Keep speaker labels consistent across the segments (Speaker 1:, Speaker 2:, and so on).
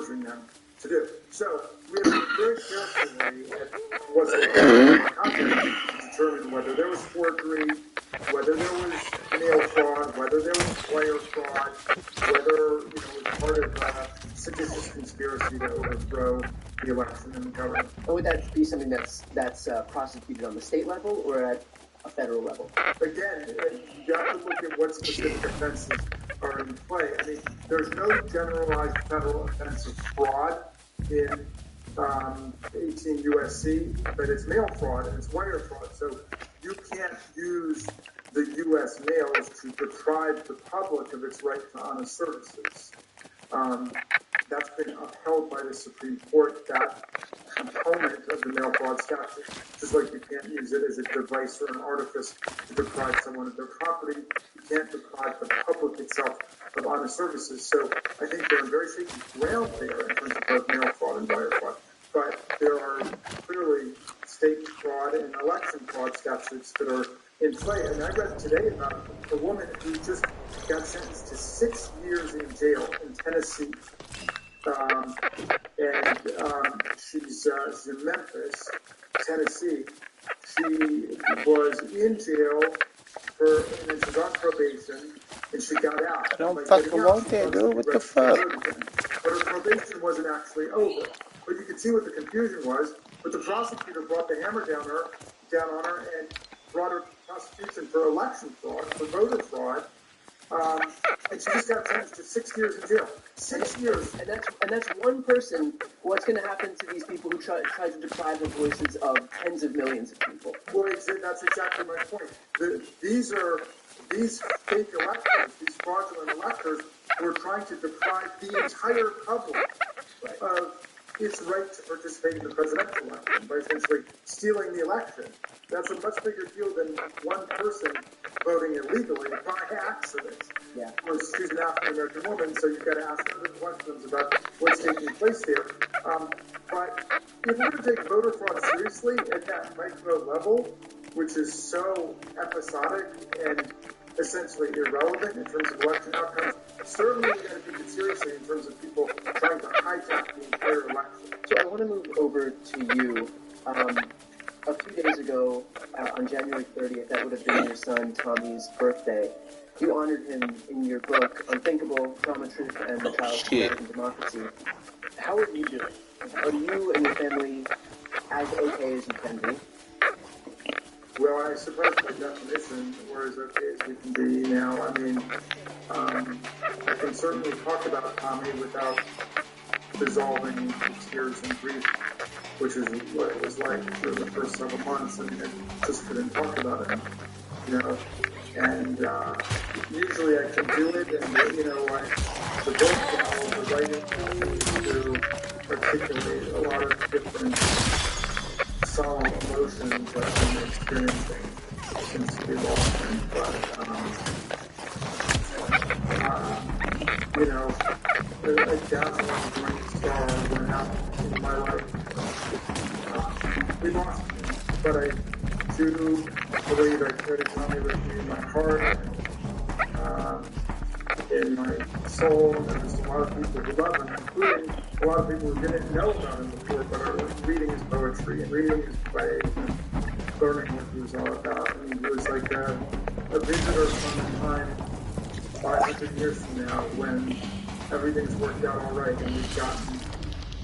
Speaker 1: urging them to do. So we have to look very carefully at what's the content to determine whether there was forgery, whether there was mail fraud, whether there was wire fraud, whether it was part of a seditious conspiracy to overthrow the election and the government.
Speaker 2: And would that be something that's prosecuted on the state level or at a federal level?
Speaker 1: Again, you have to look at what specific offenses are in play. I mean, there's no generalized federal offense of fraud in 18 U.S.C., but it's mail fraud and it's wire fraud. So you can't use the U.S. mails to deprive the public of its right to honest services. That's been upheld by the Supreme Court, that component of the mail fraud statute, just like you can't use it as a device or an artifice to deprive someone of their property. You can't deprive the public itself of honest services. So I think they're in very shaky ground there in terms of both mail fraud and wire fraud. But there are clearly state fraud and election fraud statutes that are in play. And I read today about a woman who just got sentenced to 6 years in jail in Tennessee. She's in Memphis, Tennessee. She was in jail and then she was on probation, and she got out.
Speaker 3: I don't fucking want that, dude. What the fuck?
Speaker 1: But her probation wasn't actually over. But you could see what the confusion was. But the prosecutor brought the hammer down on her and brought her prosecution for election fraud, for voter fraud. And she just got sentenced to 6 years in jail. 6 years.
Speaker 2: And that's one person. What's going to happen to these people who try to deprive the voices of tens of millions of people?
Speaker 1: Well, that's exactly my point. These fake electors, these fraudulent electors, who are trying to deprive the entire public of its right to participate in the presidential election by essentially stealing the election. That's a much bigger deal than one person voting illegally by accident.
Speaker 2: Yeah.
Speaker 1: Or she's an African-American woman, so you've got to ask other questions about what's taking place there. But if we're going to take voter fraud seriously at that micro level, which is so episodic and essentially irrelevant in terms of election outcomes, certainly we've got to take it seriously in terms of people trying to hijack the entire election.
Speaker 2: So I want to move over to you. A few days ago, on January 30th, that would have been your son Tommy's birthday. You honored him in your book, Unthinkable, Trauma, Truth, and the Child of American Democracy. How are you doing? Are you and your family as okay as you can be?
Speaker 1: Well, I suppose by definition, we're as okay as we can be now. I mean, I can certainly talk about Tommy without dissolving into tears and grief, which is what it was like for the first several months. I mean, I just couldn't talk about it, And usually I can do it, and the book now, the writing to articulate a lot of different solemn emotions that I've been experiencing since we lost him. But a dazzling bright star went out in my life. We lost him, but I do believe I carry Tommy with me in my heart, in my soul. There's a lot of people who love him, including a lot of people who didn't know about him before, but are reading his poetry and reading his plays and learning what he was all about. I mean, he was like a visitor from a time 500 years from now when everything's worked out all right and we've gotten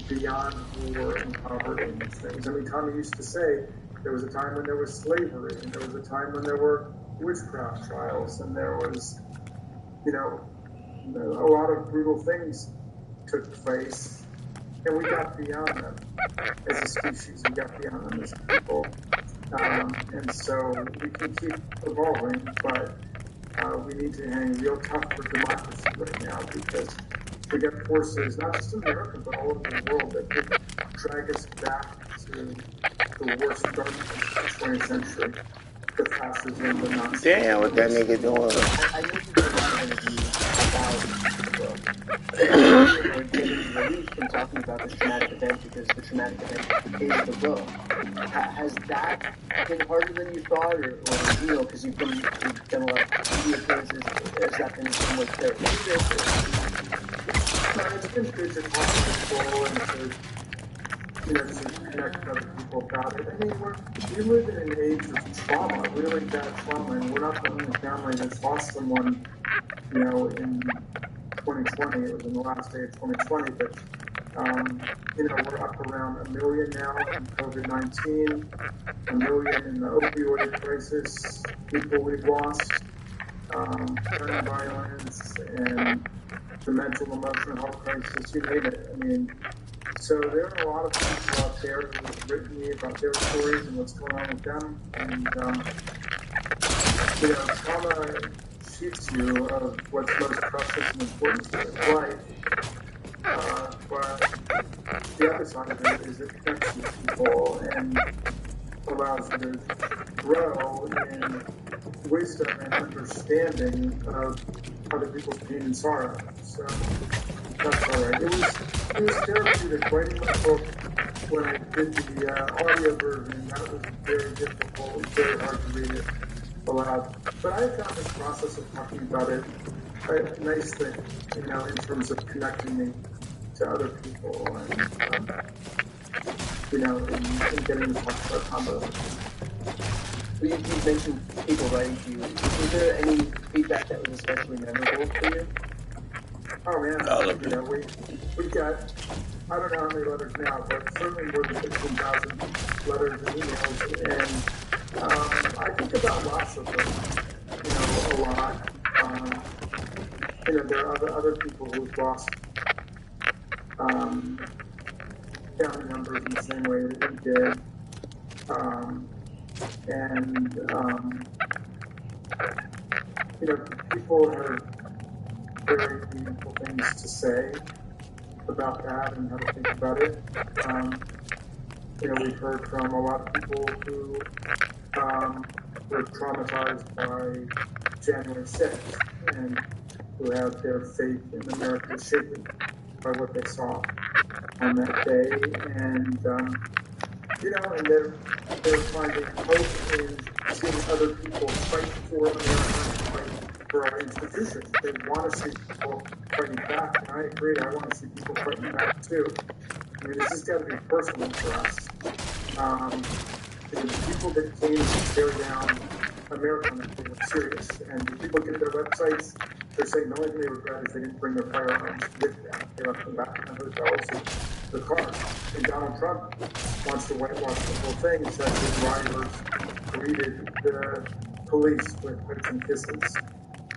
Speaker 1: beyond war and poverty and these things. I mean, Tommy used to say there was a time when there was slavery, and there was a time when there were witchcraft trials, and there was, a lot of brutal things took place, and we got beyond them as a species. We got beyond them as people, and so we can keep evolving, but we need to hang real tough for democracy right now, because we got forces, not just in America, but all over the world, that could drag us back to the worst darkness of the 20th century, the fascism, the Nazis.
Speaker 3: Damn, what that nigga doing?
Speaker 2: I know you did a lot of interviews about the book. Getting relief from talking about this traumatic event because the traumatic event is the book. Has that been harder than you thought, or because you've done a lot of media appearances, has that been somewhat therapeutic?
Speaker 1: It's been good to talk to people and to connect with other people about it. I mean, we live in an age of trauma, really bad trauma, and we're not the only family that's lost someone, in 2020. It was in the last day of 2020, but, we're up around 1 million now in COVID-19, 1 million in the opioid crisis, people we've lost, gun violence, and the mental emotional health crisis, you name it. I mean, so there are a lot of people out there who have written me about their stories and what's going on with them. And, trauma cheats you of what's most precious and important to life. But the other side of it is it connects you to people and allows you to grow in wisdom and understanding of other people's pain and sorrow. So that's all right. It was therapeutic writing my book when I did the audio version. That was very difficult. It was very hard to read it aloud. But I found this process of talking about it a nice thing, in terms of connecting me to other people and, and getting to talk about combo.
Speaker 2: Well, you mentioned people writing to you. Was there any feedback that was especially memorable for you?
Speaker 1: Oh man, we got, I don't know how many letters now, but certainly more than 15,000 letters and emails, and I think about lots of them, a lot. There are other people who've lost family members in the same way that we did, people have very meaningful things to say about that and how to think about it. We've heard from a lot of people who were traumatized by January 6th and who have their faith in America shaken by what they saw on that day. And, and they're finding hope in seeing other people fight for America, fight for our institutions. They want to see people fighting back, and I agree. I want to see people fighting back too. I mean, this has got to be personal for us. The people that came to tear down America were serious, and if you look at their websites, they're saying the only thing they regret is they didn't bring their firearms with them. They left them back in the hotels and the cars. And Donald Trump wants to whitewash the whole thing, says his rioters greeted the police with hugs and kisses,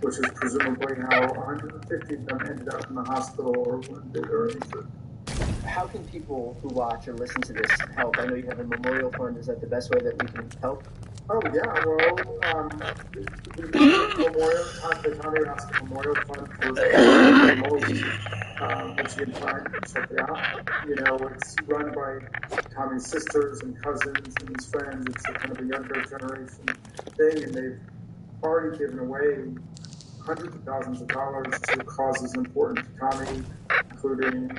Speaker 1: which is presumably how 150 of them ended up in the hospital or wounded or injured.
Speaker 2: How can people who watch or listen to this help? I know you have a memorial fund. Is that the best way that we can help?
Speaker 1: Oh, yeah. Well, the Tommy Raskin Memorial Fund for animals, which you can find and check it out. It's run by Tommy's sisters and cousins and his friends. It's a kind of a younger generation thing, and they've already given away hundreds of thousands of dollars to causes important to Tommy, including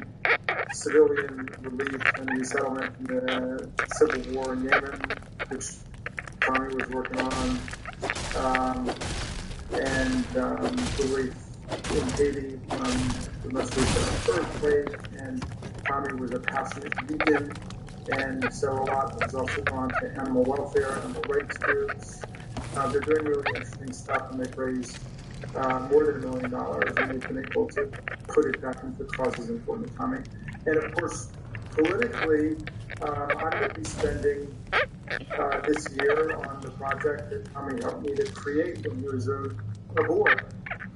Speaker 1: civilian relief and resettlement in the civil war in Yemen, which Tommy was working on, and relief in Haiti from the most recent earthquake, and Tommy was a passionate vegan, and so a lot has also gone to animal welfare, animal rights groups. They're doing really interesting stuff, and they've raised more than $1 million, and they've been able to put it back into the causes important to Tommy. And of course, politically, I'm going to be spending this year on the project that Tommy helped me to create when he was a boy,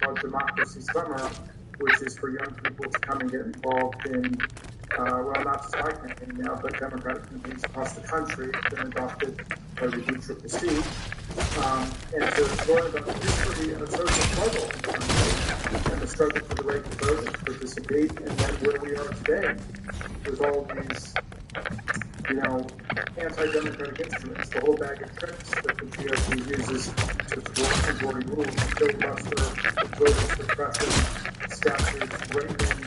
Speaker 1: called Democracy Summer, which is for young people to come and get involved in, not just my campaign now, but Democratic campaigns across the country. It's been adopted by the JDay72, and to learn about the history of the social struggle in the country and the struggle for the right to vote and to participate, and then where we are today with all these anti-democratic instruments, the whole bag of tricks that the GOP uses to thwart majority rules, filibuster, voter suppression, statutes, right-wing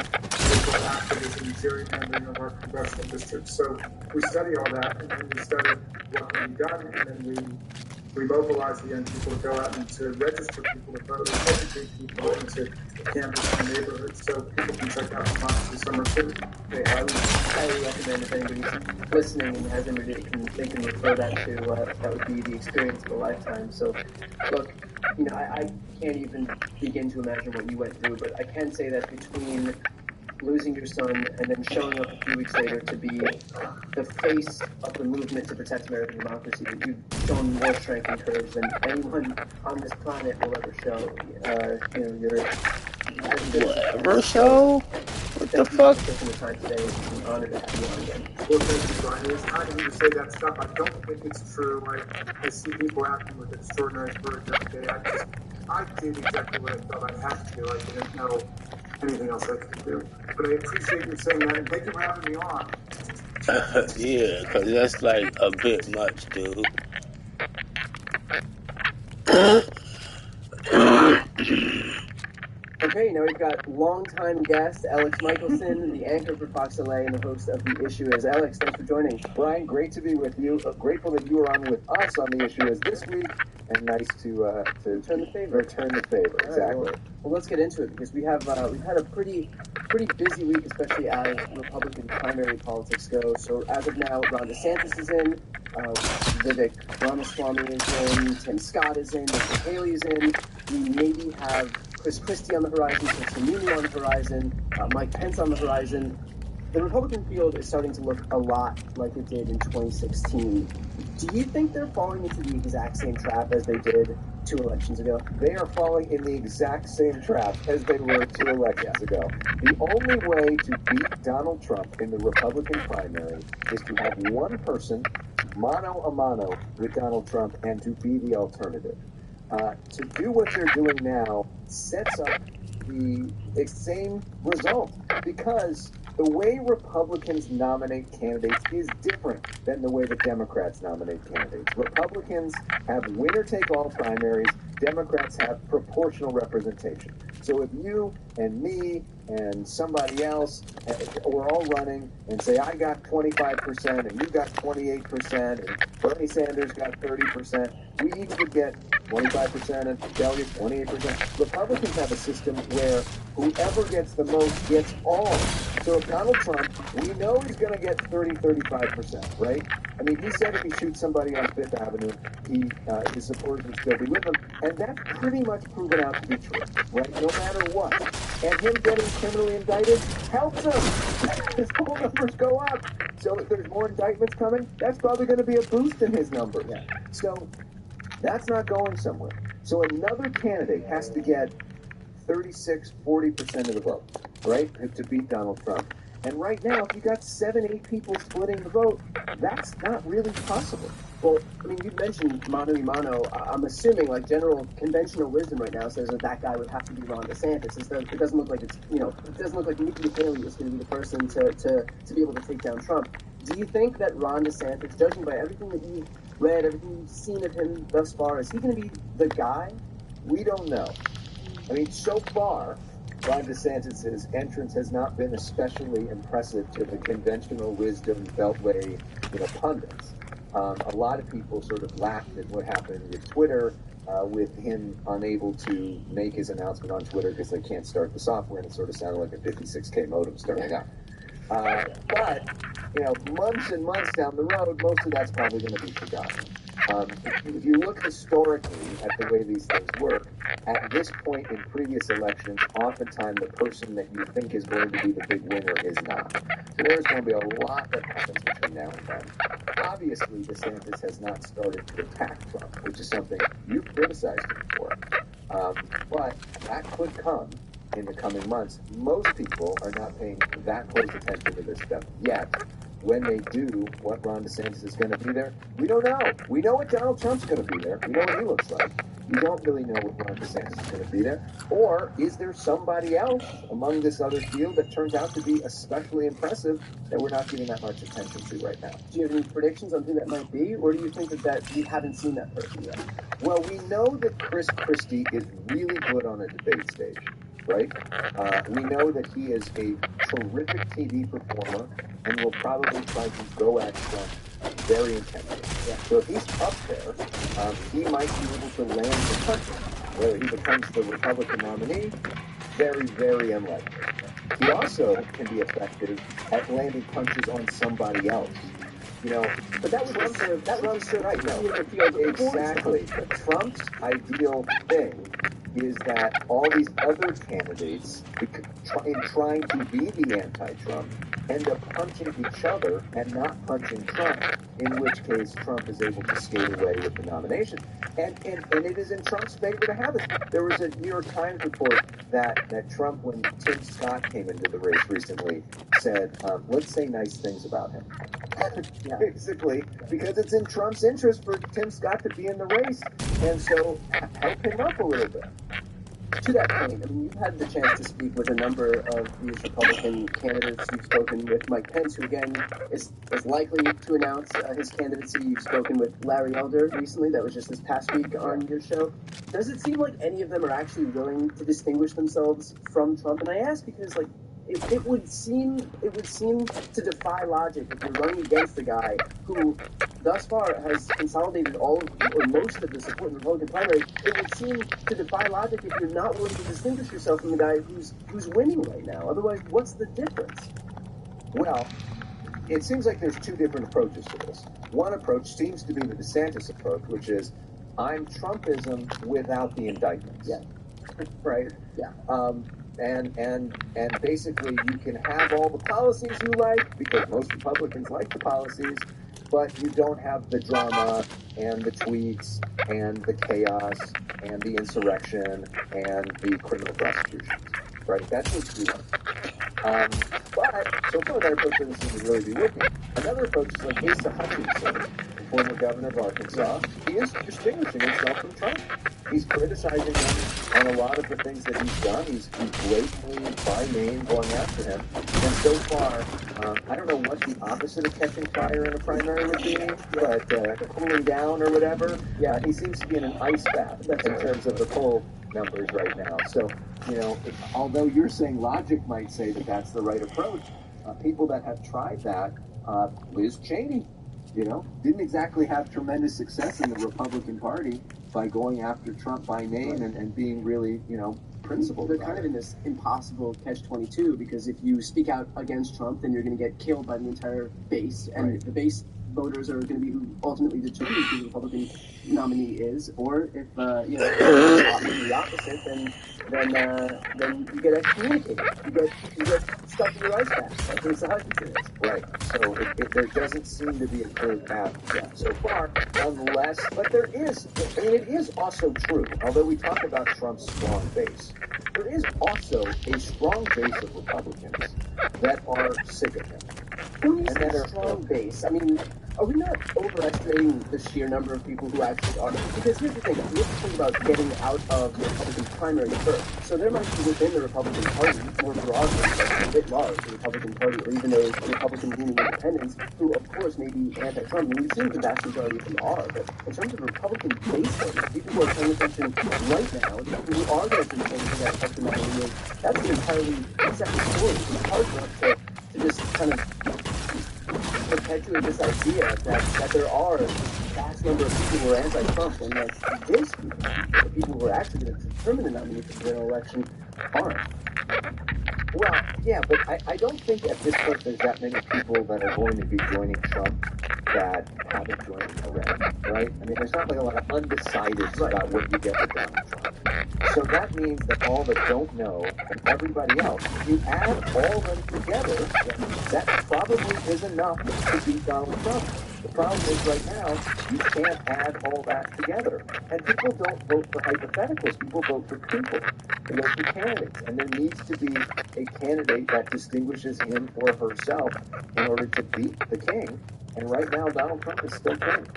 Speaker 1: liberal activism, gerrymandering of our congressional districts. So we study all that, and then we study what can be done, and then we mobilize the young people to go out and to register people to vote, educate people, and to canvass the neighborhoods so people can check out Democracy Summer City.
Speaker 2: Great. I would highly recommend if anybody's listening and hasn't read it, they can refer that to that would be the experience of a lifetime. So, look, I can't even begin to imagine what you went through, but I can say that between losing your son and then showing up a few weeks later to be the face of the movement to protect American democracy, you've shown more strength and courage than anyone on this planet will ever show. You're
Speaker 3: Whatever, so? What the fuck?
Speaker 2: Taking the time today. It's an honor to have you on again.
Speaker 1: Well, thank you, Brian. It's kind of you to say that stuff. I don't think it's true. I see people acting with extraordinary courage every day. I did exactly what I felt I had to do. I didn't know anything else I could do. But I appreciate you saying that, and thank you for having me on.
Speaker 3: Yeah, because that's like a bit much, dude.
Speaker 2: Okay, now we've got longtime guest Alex Michelson, the anchor for Fox LA and the host of The Issue Is. Alex, thanks for joining.
Speaker 4: Brian, great to be with you. Grateful that you were on with us on The Issue Is this week, and nice to
Speaker 2: return the favor.
Speaker 4: Return the favor, exactly.
Speaker 2: Right, well, let's get into it because we've had a pretty busy week, especially as Republican primary politics go. So as of now, Ron DeSantis is in, Vivek Ramaswamy is in, Tim Scott is in, Nikki Haley is in. We maybe have Chris Christie on the horizon, Chris Sununu on the horizon, Mike Pence on the horizon. The Republican field is starting to look a lot like it did in 2016. Do you think they're falling into the exact same trap as they did 2 elections ago?
Speaker 4: They are falling in the exact same trap as they were 2 elections ago. The only way to beat Donald Trump in the Republican primary is to have one person mano a mano with Donald Trump and to be the alternative. To do what they're doing now sets up the same result because the way Republicans nominate candidates is different than the way the Democrats nominate candidates. Republicans have winner-take-all primaries. Democrats have proportional representation. So if you and me and somebody else, we're all running and say, I got 25% and you got 28% and Bernie Sanders got 30%, we each would get 25% and Bell gets 28%. Republicans have a system where whoever gets the most gets all. So if Donald Trump, we know he's going to get 35%, right? I mean, he said if he shoots somebody on Fifth Avenue, his supporters will still be with him. And that's pretty much proven out to be true, right? No matter what. And him getting criminally indicted helps him. His poll numbers go up. So if there's more indictments coming, that's probably going to be a boost in his numbers. Yeah. So that's not going somewhere. So another candidate has to get 36-40% of the vote, right, to beat Donald Trump. And right now, if you got 7-8 people splitting the vote, that's not really possible.
Speaker 2: Well, I mean, you mentioned mano a mano. I'm assuming, like, general conventional wisdom right now says that guy would have to be Ron DeSantis. It doesn't look like it doesn't look like Nikki Haley is going to be the person to be able to take down Trump. Do you think that Ron DeSantis, judging by everything that you've read, everything you've seen of him thus far, is he going to be the guy?
Speaker 4: We don't know. I mean, so far, Ron DeSantis' entrance has not been especially impressive to the conventional wisdom beltway, pundits. A lot of people sort of laughed at what happened with Twitter, with him unable to make his announcement on Twitter because they can't start the software, and it sort of sounded like a 56K modem starting up. But, months and months down the road, most of that's probably going to be forgotten. If you look historically at the way these things work, at this point in previous elections, oftentimes the person that you think is going to be the big winner is not. So there's going to be a lot that happens between now and then. Obviously, DeSantis has not started to attack Trump, which is something you've criticized him for. But that could come in the coming months. Most people are not paying that close attention to this stuff yet. When they do, what Ron DeSantis is going to be there, we don't know. We know what Donald Trump's going to be there. We know what he looks like. We don't really know what Ron DeSantis is going to be there. Or is there somebody else among this other field that turns out to be especially impressive that we're not giving that much attention to right now?
Speaker 2: Do you have any predictions on who that might be? Or do you think that we haven't seen that person yet?
Speaker 4: Well, we know that Chris Christie is really good on a debate stage, right? We know that he is a terrific TV performer and will probably try to go at Trump very intensely. Yeah. So if he's up there, he might be able to land the country. Whether he becomes the Republican nominee, very, very unlikely. He also can be effective at landing punches on somebody else. You know,
Speaker 2: but that would serve
Speaker 4: right, no,
Speaker 2: the field
Speaker 4: exactly. Trump's ideal thing is that all these other candidates, in trying to be the anti-Trump, end up punching each other and not punching Trump, in which case Trump is able to skate away with the nomination. And it is in Trump's favor to have it. There was a New York Times report that Trump, when Tim Scott came into the race recently, said, let's say nice things about him. Yeah. Basically, because it's in Trump's interest for Tim Scott to be in the race, and so help him up a little bit.
Speaker 2: To that point, I mean, you've had the chance to speak with a number of these Republican candidates. You've spoken with Mike Pence, who again is likely to announce his candidacy. You've spoken with Larry Elder recently. That was just this past week on your show. Does it seem like any of them are actually willing to distinguish themselves from Trump? And I ask because, like, it would seem to defy logic if you're running against a guy who thus far has consolidated all of or most of the support in the Republican primary. It would seem to defy logic if you're not willing to distinguish yourself from the guy who's winning right now. Otherwise, what's the difference?
Speaker 4: Well, it seems like there's two different approaches to this. One approach seems to be the DeSantis approach, which is I'm Trumpism without the indictments.
Speaker 2: Yeah.
Speaker 4: Right?
Speaker 2: Yeah.
Speaker 4: And basically you can have all the policies you like, because most Republicans like the policies, but you don't have the drama and the tweets and the chaos and the insurrection and the criminal prosecutions. Right? That's what you want. But so far that approach doesn't seem to really be working. Another approach is like Asa Hutchinson, the former governor of Arkansas. He is distinguishing himself from Trump. He's criticizing him on a lot of the things that he's done. He's blatantly, by name, going after him. And so far, I don't know what the opposite of catching fire in a primary would be, but cooling down or whatever. Yeah, he seems to be in an ice bath in terms of the poll numbers right now. So, you know, although you're saying logic might say that that's the right approach, people that have tried that, Liz Cheney, you know, didn't exactly have tremendous success in the Republican Party by going after Trump by name and being really, you know, principled.
Speaker 2: They're kind of in this impossible catch-22 because if you speak out against Trump, then you're going to get killed by the entire base, and the base voters are going to be who ultimately determines who the Republican nominee is. Or if you know the opposite, then you get excommunicated. You get stuck in your ice bath. That's what Asa Hutchinson is.
Speaker 4: Right. So there doesn't seem to be a clear path so far, unless, but there is. I mean, it is also true. Although we talk about Trump's strong base, there is also a strong base of Republicans that are sick of him.
Speaker 2: Who needs a strong base? I mean, are we not overestimating the sheer number of people who actually are? Because here's the thing, we have to think about getting out of the Republican primary first. So there might be within the Republican Party, more broadly, a bit large, the Republican Party, or even those Republican-leaning independents, who of course may be anti-Trump. And we've seen the vast majority of them are, but in terms of Republican base voters, people who are paying attention right now, the people who are going to be paying attention to that Republican nominee, that's an entirely separate story. It's hard for us to just kind of perpetuate this idea that there are a vast number of people who are anti-Trump, and that this people, the people who are actually going to determine the nominee for the general election, aren't.
Speaker 4: Well, yeah, but I don't think at this point there's that many people that are going to be joining Trump that haven't joined him already, right? I mean, there's not like a lot of undecideds about what you get with Donald Trump. So that means that all that don't know and everybody else, if you add all of them together, that probably is enough to beat Donald Trump. The problem is right now, you can't add all that together. And people don't vote for hypotheticals. People vote for people. They vote for candidates. And there needs to be a candidate that distinguishes him or herself in order to beat the king. And right now, Donald Trump is still king.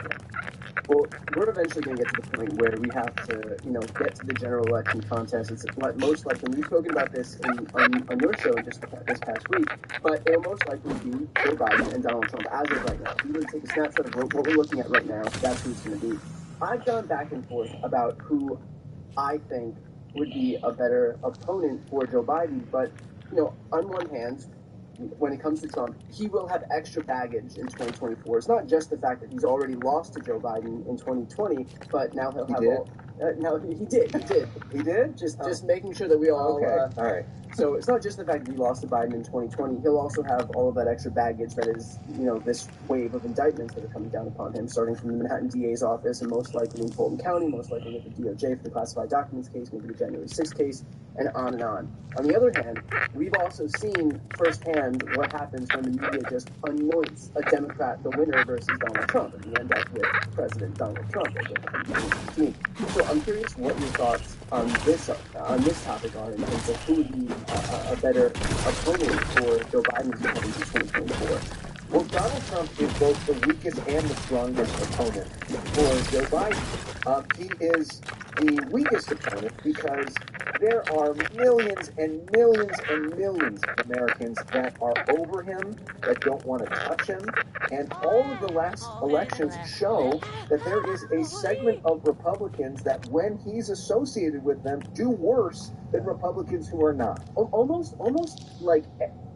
Speaker 2: Well, we're eventually going to get to the point where we have to, you know, get to the general election contest. It's most likely, we've spoken about this on your show just this past week, but it'll most likely be Joe Biden and Donald Trump as of right now. If you were to take a snapshot of what we're looking at right now, that's who it's going to be. I've gone back and forth about who I think would be a better opponent for Joe Biden, but, you know, on one hand, when it comes to Trump, he will have extra baggage in 2024. It's not just the fact that he's already lost to Joe Biden in 2020, but now he'll have all. No, he did.
Speaker 4: He did?
Speaker 2: Just making sure that we all.
Speaker 4: Okay. All right.
Speaker 2: So it's not just the fact that he lost to Biden in 2020. He'll also have all of that extra baggage that is, this wave of indictments that are coming down upon him, starting from the Manhattan DA's office and most likely in Fulton County, most likely with the DOJ for the classified documents case, maybe the January 6th case, and on and on. On the other hand, we've also seen firsthand what happens when the media just anoints a Democrat the winner versus Donald Trump, and we end up with President Donald Trump in 2016. So I'm curious what your thoughts on this topic are in terms of who would be a better opponent for Joe Biden as he comes into 2024.
Speaker 4: Well, Donald Trump is both the weakest and the strongest opponent for Joe Biden. He is the weakest opponent because there are millions and millions and millions of Americans that are over him, that don't want to touch him, and all of the last elections show that there is a segment of Republicans that when he's associated with them do worse than Republicans who are not.
Speaker 2: Almost like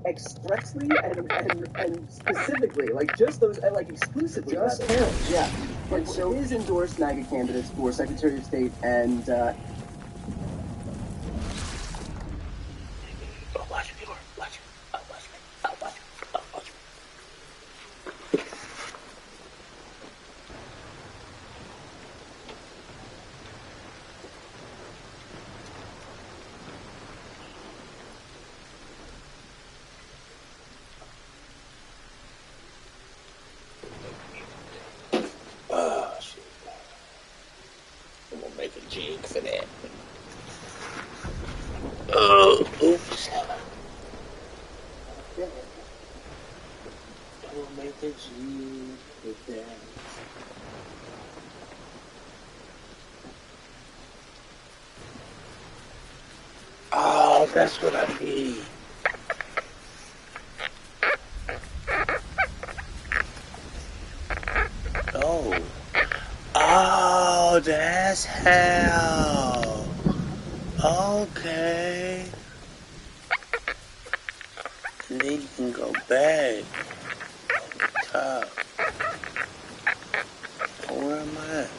Speaker 2: expressly and specifically, like just those, like exclusively.
Speaker 4: Just him.
Speaker 2: Yeah. Like, so his endorsed MAGA candidates for Secretary of State and
Speaker 3: For that. Oh, oops. I will make a G with that. Oh, that's what I need. Oh, that's how. Okay. And then you can go back on the top. Oh, where am I at?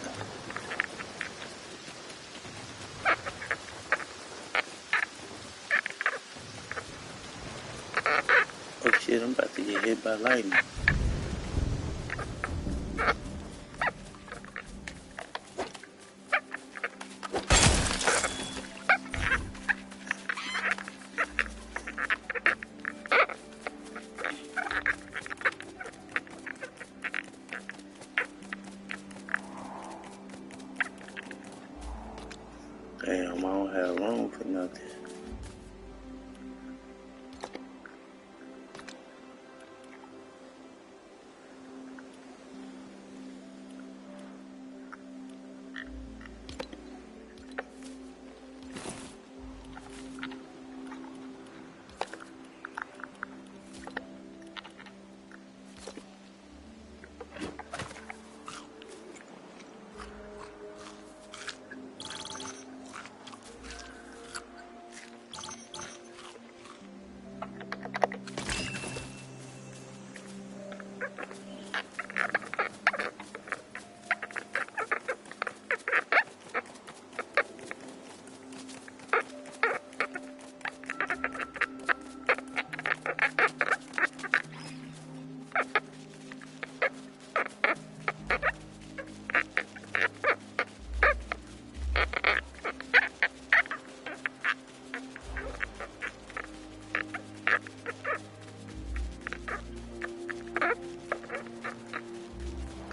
Speaker 3: Oh shit, I'm about to get hit by lightning. Damn, I don't have room for nothing.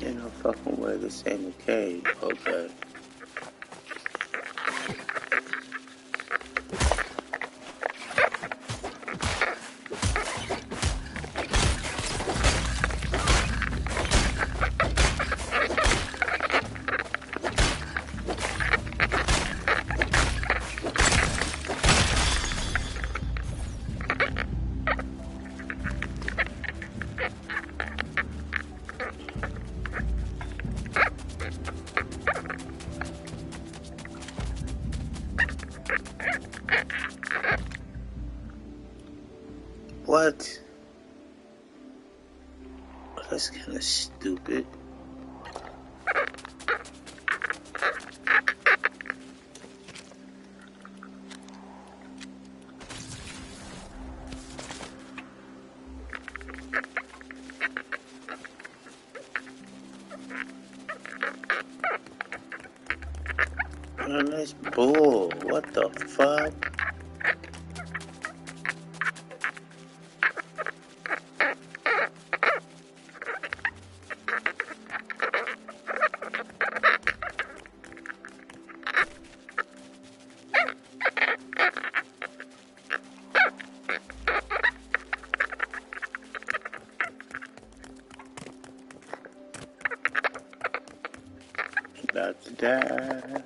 Speaker 3: Ain't no fucking way this ain't a cave. Okay. What? That's kind of stupid. Man, that's bull. What the fuck? About to die.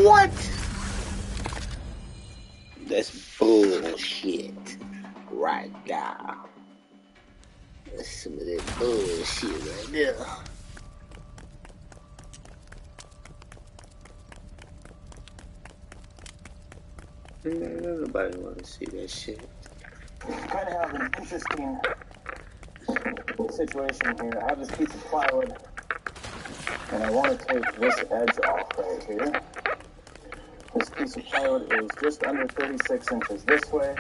Speaker 3: What? That's bullshit. Right now. That's some of that bullshit right there. Man, nobody want to see that shit.
Speaker 2: Kind of have an interesting situation here. I have this piece of plywood, and I want to take this edge off right here. This piece of plywood is just under 36 inches this way,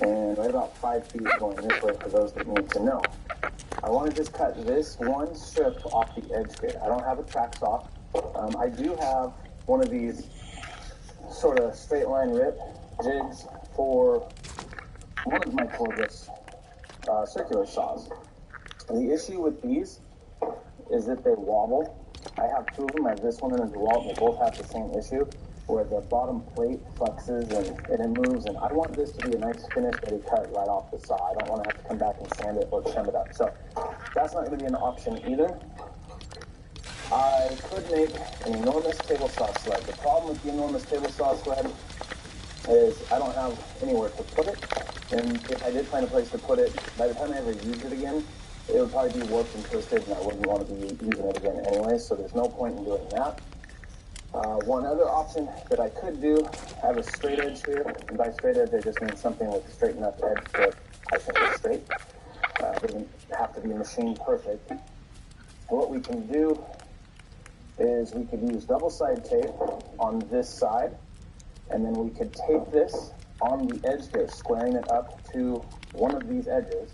Speaker 2: and right about 5 feet going this way for those that need to know. I want to just cut this one strip off the edge here. I don't have a track saw. I do have one of these sort of straight line rip jigs for one of my cordless circular saws. The issue with these is that they wobble. I have two of them. I have this one and the DeWalt, and they both have the same issue where the bottom plate flexes and it moves, and I want this to be a nice finish ready cut right off the saw. I don't want to have to come back and sand it or trim it up. So that's not going to be an option either. I could make an enormous table saw sled. The problem with the enormous table saw sled is I don't have anywhere to put it, and if I did find a place to put it, by the time I ever use it again, it would probably be warped and twisted, and I wouldn't want to be using it again anyway, so there's no point in doing that. One other option that I could do, I have a straight edge here, and by straight edge I just mean something with a straight enough edge that I think is straight. It doesn't have to be machine perfect. What we can do is we could use double side tape on this side, and then we could tape this on the edge here, squaring it up to one of these edges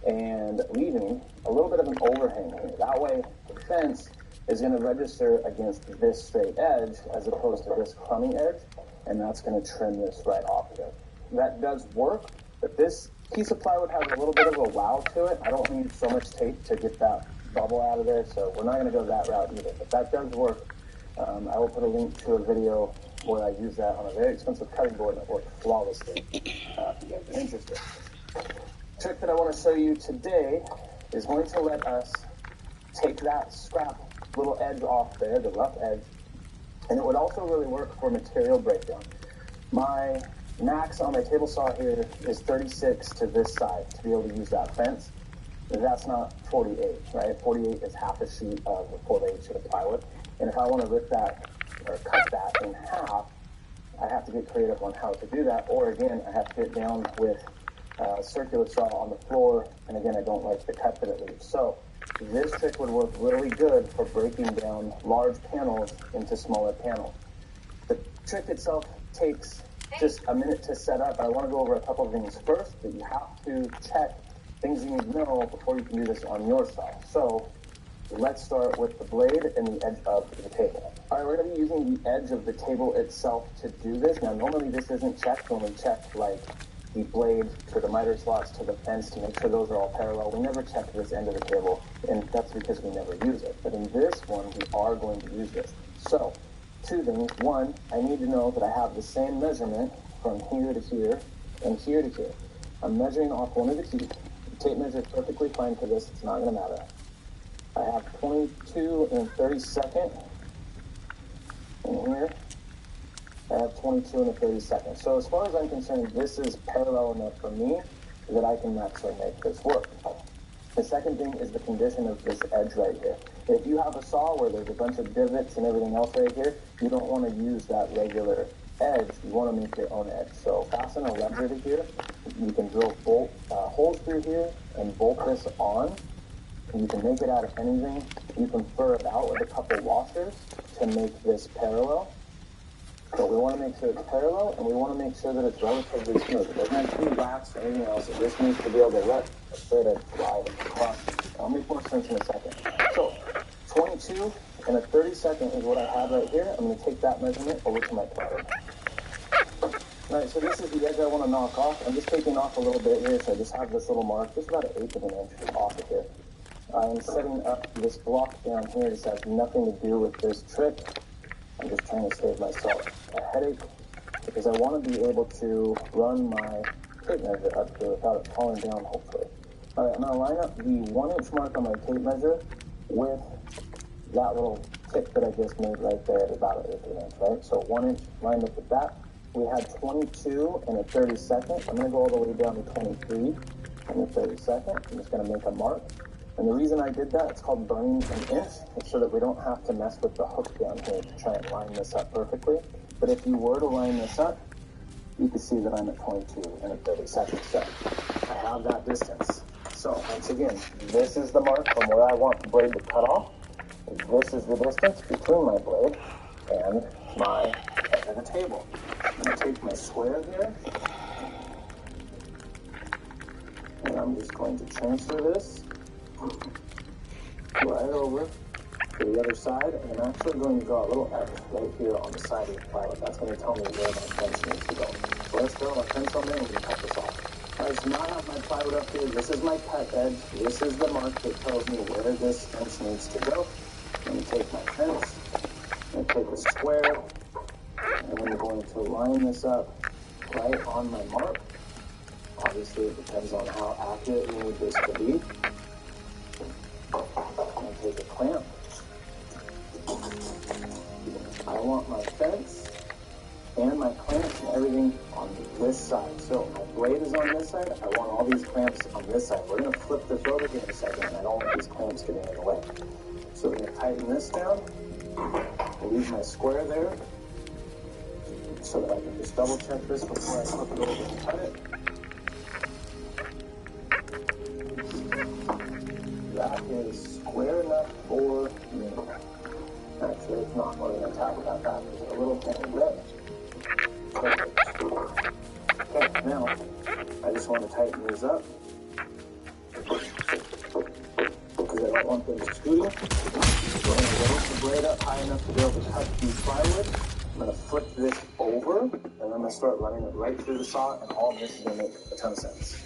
Speaker 2: and leaving a little bit of an overhang here. That way the fence is going to register against this straight edge as opposed to this crumbing edge, and that's going to trim this right off here. That does work, but this piece of plywood has a little bit of a wow to it. I don't need so much tape to get that bubble out of there, so we're not going to go that route either, but that does work. I will put a link to a video where I use that on a very expensive cutting board that worked flawlessly. If you guys are interested. The trick that I want to show you today is going to let us take that scrap little edge off there, the rough edge, and it would also really work for material breakdown. My max on my table saw here is 36 to this side to be able to use that fence. That's not 48, right? 48 is half a sheet of the 4/8 sheet of plywood. And if I want to rip that or cut that in half, I have to get creative on how to do that. Or again, I have to get down with a circular saw on the floor. And again, I don't like the cut that it leaves. So this trick would work really good for breaking down large panels into smaller panels. The trick itself takes just a minute to set up. I want to go over a couple of things. First, that you have to check things you need to know before you can do this on your saw. So let's start with the blade and the edge of the table. All right, we're going to be using the edge of the table itself to do this. Now, normally this isn't checked when we check like the blade to the miter slots to the fence to make sure those are all parallel. We never check this end of the table, and that's because we never use it. But in this one, we are going to use this. So, two things. One, I need to know that I have the same measurement from here to here and here to here. I'm measuring off one of the keys. The tape measure is perfectly fine for this. It's not going to matter. I have 22 and 32nd in here. I have 22 and a 32nd. So as far as I'm concerned, this is parallel enough for me that I can actually make this work. The second thing is the condition of this edge right here. If you have a saw where there's a bunch of divots and everything else right here, you don't want to use that regular edge. You want to make your own edge. So fasten a lever to here. You can drill holes through here and bolt this on. You can make it out of anything. You can fur it out with a couple washers to make this parallel. So we want to make sure it's parallel, and we want to make sure that it's relatively smooth. It doesn't have to be wax or anything else. It just needs to be able to let a thread glide across. I'll make more sense in a second. So 22 and a 32nd is what I have right here. I'm going to take that measurement over to my plywood. All right, so this is the edge I want to knock off. I'm just taking off a little bit here, so I just have this little mark, just about 1/8 of an inch off of here. I'm setting up this block down here. This has nothing to do with this trick. I'm just trying to save myself a headache because I want to be able to run my tape measure up here without it falling down, hopefully. All right, I'm going to line up the 1-inch mark on my tape measure with that little tip that I just made right there at about 1/8 of an inch, right? So 1 inch lined up with that. We had 22 and a 32nd. I'm going to go all the way down to 23 and a 32nd. I'm just going to make a mark. And the reason I did that, it's called burning an inch. It's so that we don't have to mess with the hook down here to try and line this up perfectly. But if you were to line this up, you can see that I'm at 22 and a 32nd. So I have that distance. So once again, this is the mark from where I want the blade to cut off. This is the distance between my blade and my edge of the table. I'm going to take my square here, and I'm just going to transfer this right over to the other side, and I'm actually going to draw a little X right here on the side of the plywood. That's going to tell me where my fence needs to go. So let's throw my fence on there and we can cut this off. I do not have my plywood up here. This is my cut edge. This is the mark that tells me where this fence needs to go. I'm going to take my fence, I'm going to take a square, and I'm going to line this up right on my mark. Obviously, it depends on how accurate you need this to be. Take a clamp. I want my fence and my clamps and everything on this side. So my blade is on this side. I want all these clamps on this side. We're going to flip this over here in a second, and I don't want these clamps getting in the way. So we're going to tighten this down. I'll leave my square there so that I can just double check this before I flip it over and cut it. That is square enough for me. Actually, it's not. We're going to tackle that back just a little tiny bit. Okay, now, I just want to tighten these up because I don't want them scooting. We're going to raise the blade up high enough to be able to cut the plywood. I'm going to flip this over, and I'm going to start running it right through the saw, and all of this is going to make a ton of sense.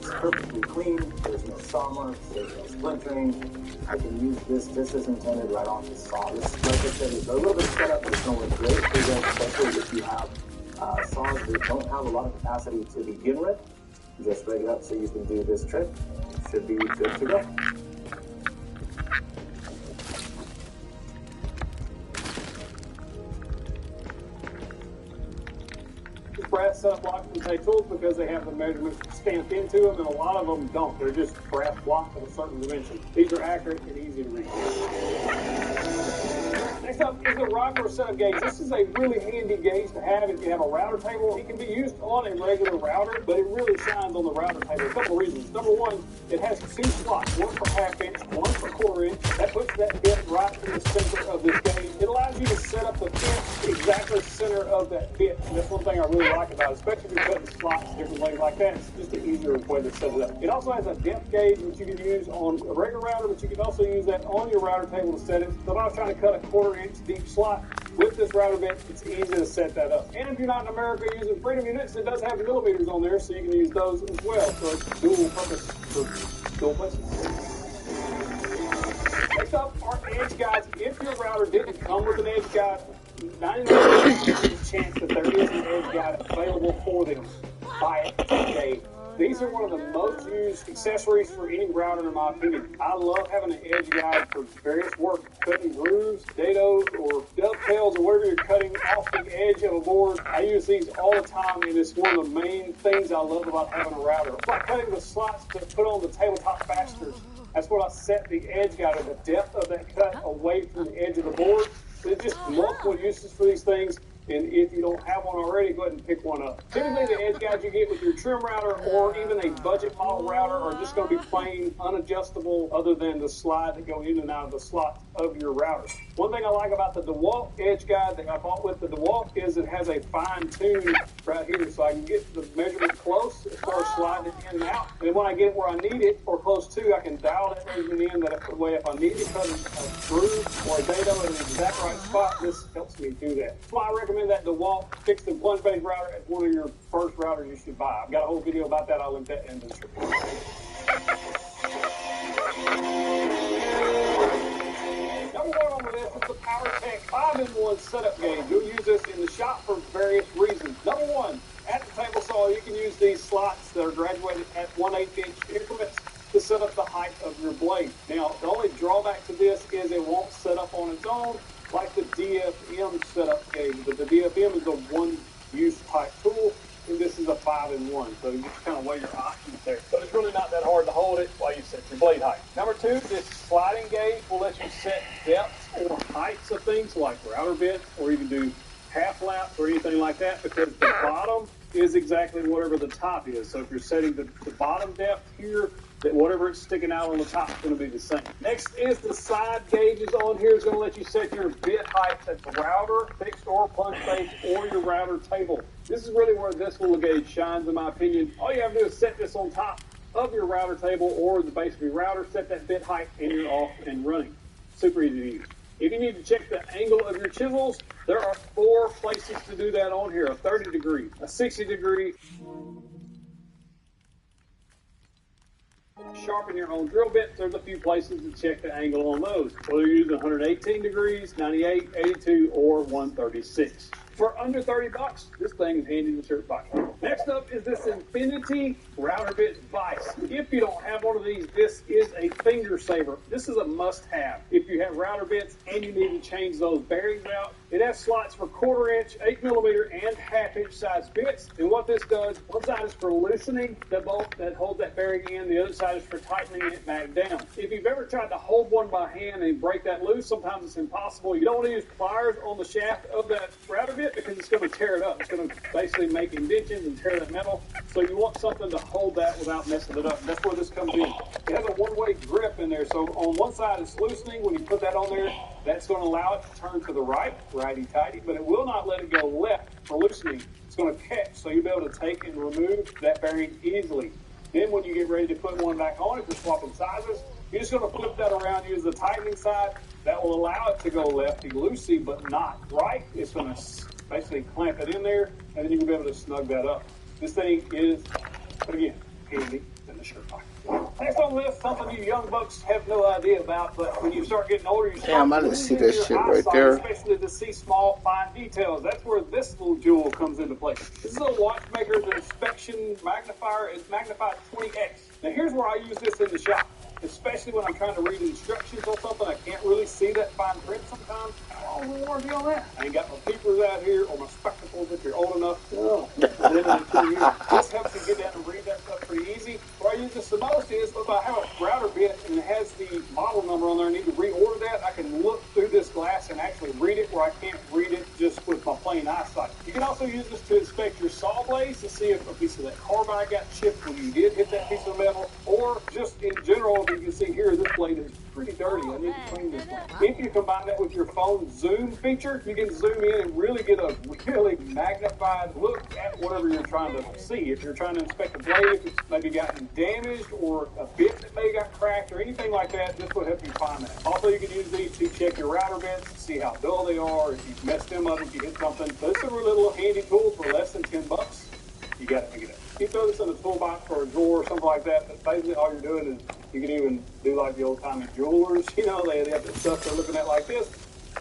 Speaker 2: Perfectly clean, there's no saw marks, there's no splintering. I can use this. This is intended right off the saw. This, like I said, is a little bit set up, but it's going to work great for you, especially if you have saws that don't have a lot of capacity to begin with. Just rig it up so you can do this trick. Should be good to go.
Speaker 5: set up locks and tools because they have the measurements stamped into them, and a lot of them don't. They're just brass blocks of a certain dimension. These are accurate and easy to read. Next up is the rocker setup gauge. This is a really handy gauge to have if you have a router table. It can be used on a regular router, but it really shines on the router table. A couple of reasons. Number one, it has two slots, one for ½ inch, one for ¼ inch. That puts that bit right in the center of this gauge. It allows you to set up the pin exactly center of that bit. And that's one thing I really like about it, especially if you're cutting slots, different things like that. It's just an easier way to set it up. It also has a depth gauge, which you can use on a regular router, but you can also use that on your router table to set it. So if I was trying to cut a ¼ inch deep slot with this router bit, it's easy to set that up. And if you're not in America using Freedom units, it does have millimeters on there, so you can use those as well. So it's dual purpose for dual places. Next up are edge guides. If your router didn't come with an edge guide, 99% chance that there is an edge guide available for them. Buy it today. These are one of the most used accessories for any router, in my opinion. I love having an edge guide for various work, cutting grooves, dados, or dovetails, or whatever you're cutting off the edge of a board. I use these all the time, and it's one of the main things I love about having a router. It's like cutting the slots to put on the tabletop fasteners. That's what I set the edge guide, or the depth of that cut, away from the edge of the board. There's just multiple uses for these things. And if you don't have one already, go ahead and pick one up. Typically, the edge guides you get with your trim router or even a budget model router are just going to be plain unadjustable, other than the slide that go in and out of the slots of your router. One thing I like about the DeWalt edge guide that I bought with the DeWalt is it has a fine tune right here, so I can get the measurement close as far as sliding it in and out. And when I get it where I need it, or close to, I can dial that measurement in that way. If I need to cut a groove or a dado in the exact right spot, this helps me do that. That's why I recommend that DeWalt fixed and plunge base router as one of your first routers you should buy. I've got a whole video about that. I'll link that in the description. Number one on the list is the PowerTech 5-in-1 setup gauge. You'll use this in the shop for various reasons. Number one, at the table saw, you can use these slots that are graduated at 1/8 inch increments to set up the height of your blade. Now, the only drawback to this is it won't set up on its own like the DFM setup gauge, but the DFM is a one-use type tool, and this is a 5-in-1, so you just kind of weigh your options there. But it's really not that hard to hold it while you set your blade height. Number two, this sliding gauge will let you set depths or heights of things like router bits, or even do half laps or anything like that, because the bottom is exactly whatever the top is. So if you're setting the bottom depth here, that whatever it's sticking out on the top is going to be the same. Next is the side gauges on here. It's going to let you set your bit heights at the router, fixed or plunge base, or your router table. This is really where this little gauge shines, in my opinion. All you have to do is set this on top of your router table or the base of your router, set that bit height, and you're off and running. Super easy to use. If you need to check the angle of your chisels, there are 4 places to do that on here: a 30 degree, a 60 degree, sharpen your own drill bit. There's a few places to check the angle on those, whether you're using 118 degrees, 98, 82, or 136. For under $30, this thing is handy in the shirt pocket. Next up is this Infinity router bit vise. If you don't have one of these, this is a finger saver. This is a must-have if you have router bits and you need to change those bearings out. It has slots for 1/4 inch, 8mm, and ½ inch size bits. And what this does, one side is for loosening the bolt that holds that bearing in, the other side is for tightening it back down. If you've ever tried to hold one by hand and break that loose, sometimes it's impossible. You don't want to use pliers on the shaft of that router bit because it's going to tear it up. It's going to basically make indentions and tear that metal. So you want something to hold that without messing it up. And that's where this comes in. It has a one-way grip in there. So on one side it's loosening. When you put that on there, that's going to allow it to turn to the right, righty-tighty, but it will not let it go left for loosening. It's going to catch, so you'll be able to take and remove that bearing easily. Then when you get ready to put one back on, if you're swapping sizes, you're just going to flip that around, use the tightening side. That will allow it to go lefty-loosey, but not right. It's going to basically clamp it in there, and then you can be able to snug that up. This thing is, again, handy in the shirt pocket. Next on the list, something you young bucks have no idea about, but when you start getting older, you start
Speaker 3: I didn't see that
Speaker 5: losing
Speaker 3: shit
Speaker 5: your
Speaker 3: right
Speaker 5: eyesight,
Speaker 3: there.
Speaker 5: especially to see small, fine details. That's where this little jewel comes into play. This is a watchmaker's inspection magnifier. It's magnified 20x. Now here's where I use this in the shop, especially when I'm trying to read instructions on something. I can't really see that fine print sometimes. long warranty on that. I ain't got my peepers out here or my spectacles if you're old enough. No, limited 2 years. This helps you get down and read that stuff pretty easy. Where I use this the most is if I have a router bit and it has the model number on there, I need to reorder that. I can look through this glass and actually read it where I can't read it just with my plain eyesight. You can also use this to inspect your saw blades to see if a piece of that carbide got chipped when you did hit that piece of metal, or just in general, you can see here, this blade is pretty dirty. I need to clean this one. If you combine that with your phone zoom feature, you can zoom in and really get a really magnified look at whatever you're trying to see. If you're trying to inspect a blade, if it's maybe gotten damaged or a bit that may got cracked or anything like that, this will help you find that. Also, you can use these to check your router bits, see how dull they are, if you've messed them up, if you hit something. So this is a little handy tool for less than $10. You got to pick it up. You throw this in a toolbox or a drawer or something like that, but basically all you're doing is you can even do like the old-timey jewelers. You know, they have the stuff they're looking at like this.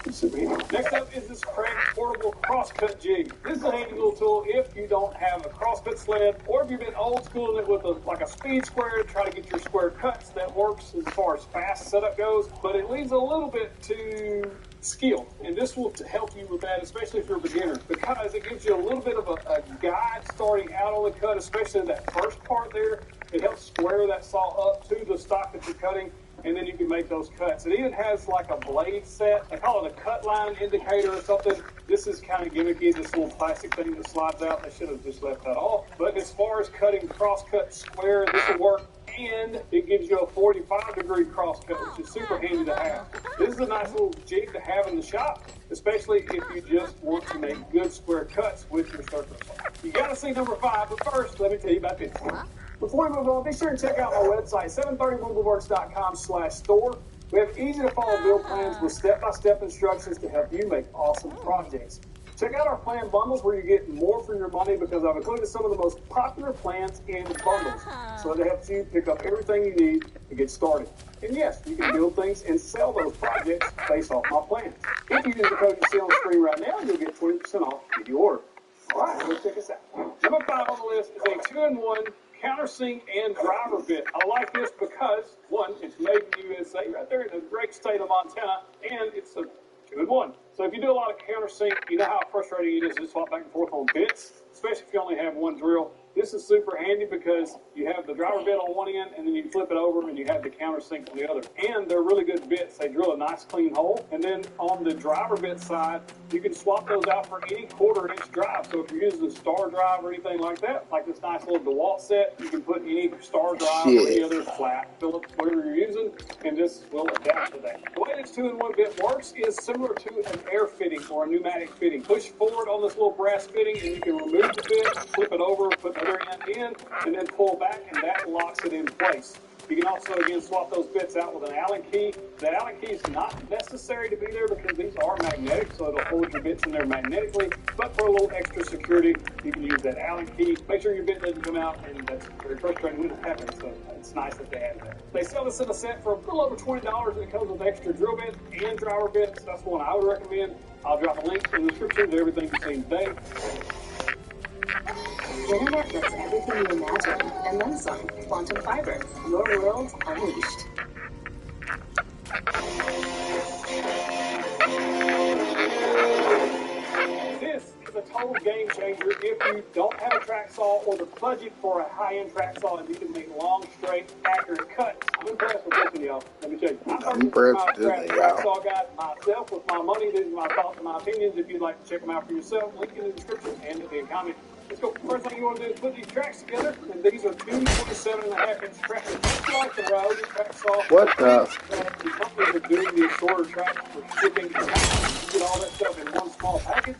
Speaker 5: It's super handy. Next up is this Craig portable crosscut jig. This is a handy little tool if you don't have a crosscut sled, or if you've been old schooling it with like a speed square to try to get your square cuts. That works as far as fast setup goes, but it leaves a little bit to skill, and this will help you with that, especially if you're a beginner, because it gives you a little bit of a guide starting out on the cut, especially that first part there. It helps square that saw up to the stock that you're cutting, and then you can make those cuts. It even has like a blade set. They call it a cut line indicator or something. This is kind of gimmicky, this little plastic thing that slides out. They should have just left that off. But as far as cutting cross-cut square, this will work. And it gives you a 45-degree crosscut, which is super handy to have. This is a nice little jig to have in the shop, especially if you just want to make good square cuts with your circle saw. You got to see number 5, but first, let me tell you about this. Before we move on, be sure to check out our website, 730mobileworks.com/store. We have easy-to-follow build plans with step-by-step instructions to help you make awesome projects. Check out our plan bundles where you get more for your money, because I've included some of the most popular plans in bundles. So it helps you pick up everything you need to get started. And yes, you can build things and sell those projects based off my plans. If you use the code you see on the screen right now, you'll get 20% off if you order. All right, let's check this out. Number 5 on the list is a 2-in-1 countersink and driver bit. I like this because, one, it's made in the USA right there in the great state of Montana, and it's a 2-in-1. So if you do a lot of countersink, you know how frustrating it is to swap back and forth on bits, especially if you only have one drill. This is super handy because you have the driver bit on one end, and then you flip it over and you have the countersink on the other. And they're really good bits. They drill a nice clean hole. And then on the driver bit side, you can swap those out for any 1/4-inch drive. So if you're using a star drive or anything like that, like this nice little DeWalt set, you can put any star drive or any other flat, Phillips, whatever you're using, and this will adapt to that. The way this 2-in-1 bit works is similar to an air fitting or a pneumatic fitting. Push forward on this little brass fitting, and you can remove the bit, flip it over, put the other end in, and then pull back, and that locks it in place. You can also, again, swap those bits out with an Allen key. The Allen key is not necessary to be there because these are magnetic, so it'll hold your bits in there magnetically. But for a little extra security, you can use that Allen key. Make sure your bit doesn't come out, and that's very frustrating when it happens, so it's nice that they have that. They sell this in a set for a little over $20, and it comes with extra drill bits and driver bits. That's the one I would recommend. I'll drop a link in the description to everything you've seen today.
Speaker 6: The internet gets everything you imagine, and then some. Quantum fiber, your world unleashed.
Speaker 5: This is a total game changer if you don't have a track saw or the budget for a high-end track saw and you can make long, straight, accurate cuts. I'm impressed with this one, y'all. Let me tell you. I'm impressed with this track saw guy myself with my money. These are my thoughts and my opinions. If you'd like to check them out for yourself, link in the description and in the comment. Let's go. First thing you want to do is put these tracks together, and these are 2 27.5-inch tracks. Just like the Rode track saw.
Speaker 3: What the?
Speaker 5: The companies are doing these shorter tracks for shipping. You get all that stuff in one small package.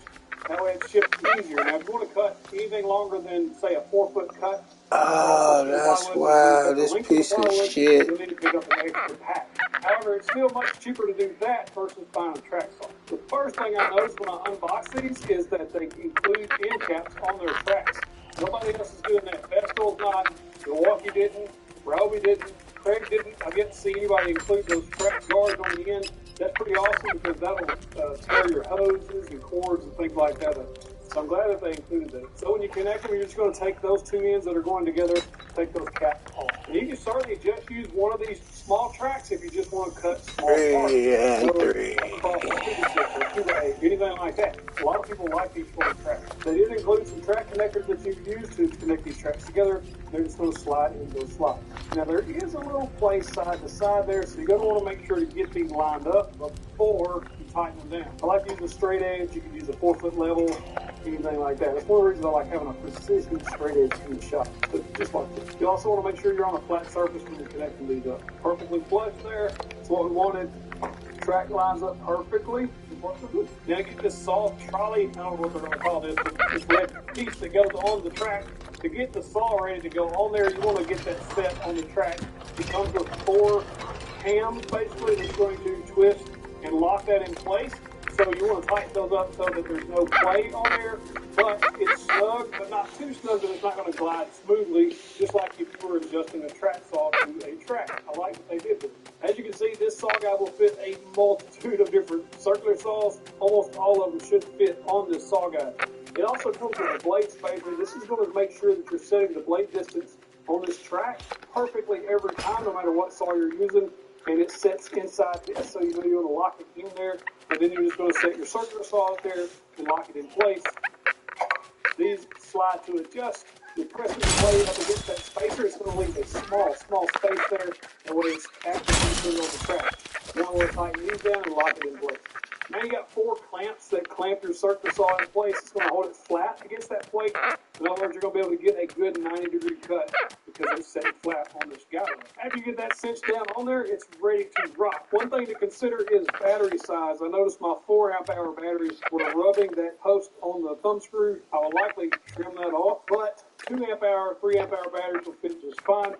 Speaker 5: That way it's shipped easier. Now, if you want to cut anything longer than, say, a 4-foot cut,
Speaker 3: oh, that's why this piece of shit.
Speaker 5: You'll need to pick up an extra pack. However, it's still much cheaper to do that versus buying a track saw. The first thing I noticed when I unbox these is that they include end caps on their tracks. Nobody else is doing that. Vestal's not. Milwaukee didn't. Ryobi didn't. Craig didn't. I've yet to see anybody include those track guards on the end. That's pretty awesome because that'll tear your hoses and cords and things like that. So I'm glad that they included that. So when you connect them, you're just going to take those 2 ends that are going together, take those caps off. And you can certainly just use one of these small tracks if you just want to cut small parts.
Speaker 3: 3 and 3.
Speaker 5: Across the 2 or 2 anything like that. A lot of people like these short tracks. They did include some track connectors that you can use to connect these tracks together. They're just going to slide into those slots. Now there is a little place side to side there, so you're going to want to make sure to get these lined up before you tighten them down. I like to use a straight edge. You can use a 4-foot level, anything like that. That's one of the reasons I like having a precision straight edge in the shop, just like this. You also want to make sure you're on a flat surface when you're connecting these up. Perfectly flush there. That's what we wanted. Track lines up perfectly. Now get this saw trolley, I don't know what they're going to call this, but this red piece that goes on the track. To get the saw ready to go on there, you want to get that set on the track. It comes with 4 hams, basically, that's going to twist and lock that in place. So you want to tighten those up so that there's no play on there, but it's snug, but not too snug that it's not going to glide smoothly, just like if you were adjusting a track saw to a track. I like what they did with it. As you can see, this saw guide will fit a multitude of different circular saws. Almost all of them should fit on this saw guide. It also comes with a blade spacer. This is going to make sure that you're setting the blade distance on this track perfectly every time, no matter what saw you're using. And it sets inside this, so you know you're going to lock it in there. And then you're just going to set your circular saw out there and lock it in place. These slide to adjust. You press the blade up against that spacer, it's going to leave a small space there, and when it's actually put on the track. Now we'll tighten these down and lock it in place. Now you got 4 clamps that clamp your circular saw in place. It's going to hold it flat against that plate. In other words, you're going to be able to get a good 90-degree cut because it's set flat on this guide. After you get that cinched down on there, it's ready to rock. One thing to consider is battery size. I noticed my 4-amp-hour batteries were rubbing that post on the thumb screw. I will likely trim that off, but 2-amp-hour, 3-amp-hour batteries will fit just fine.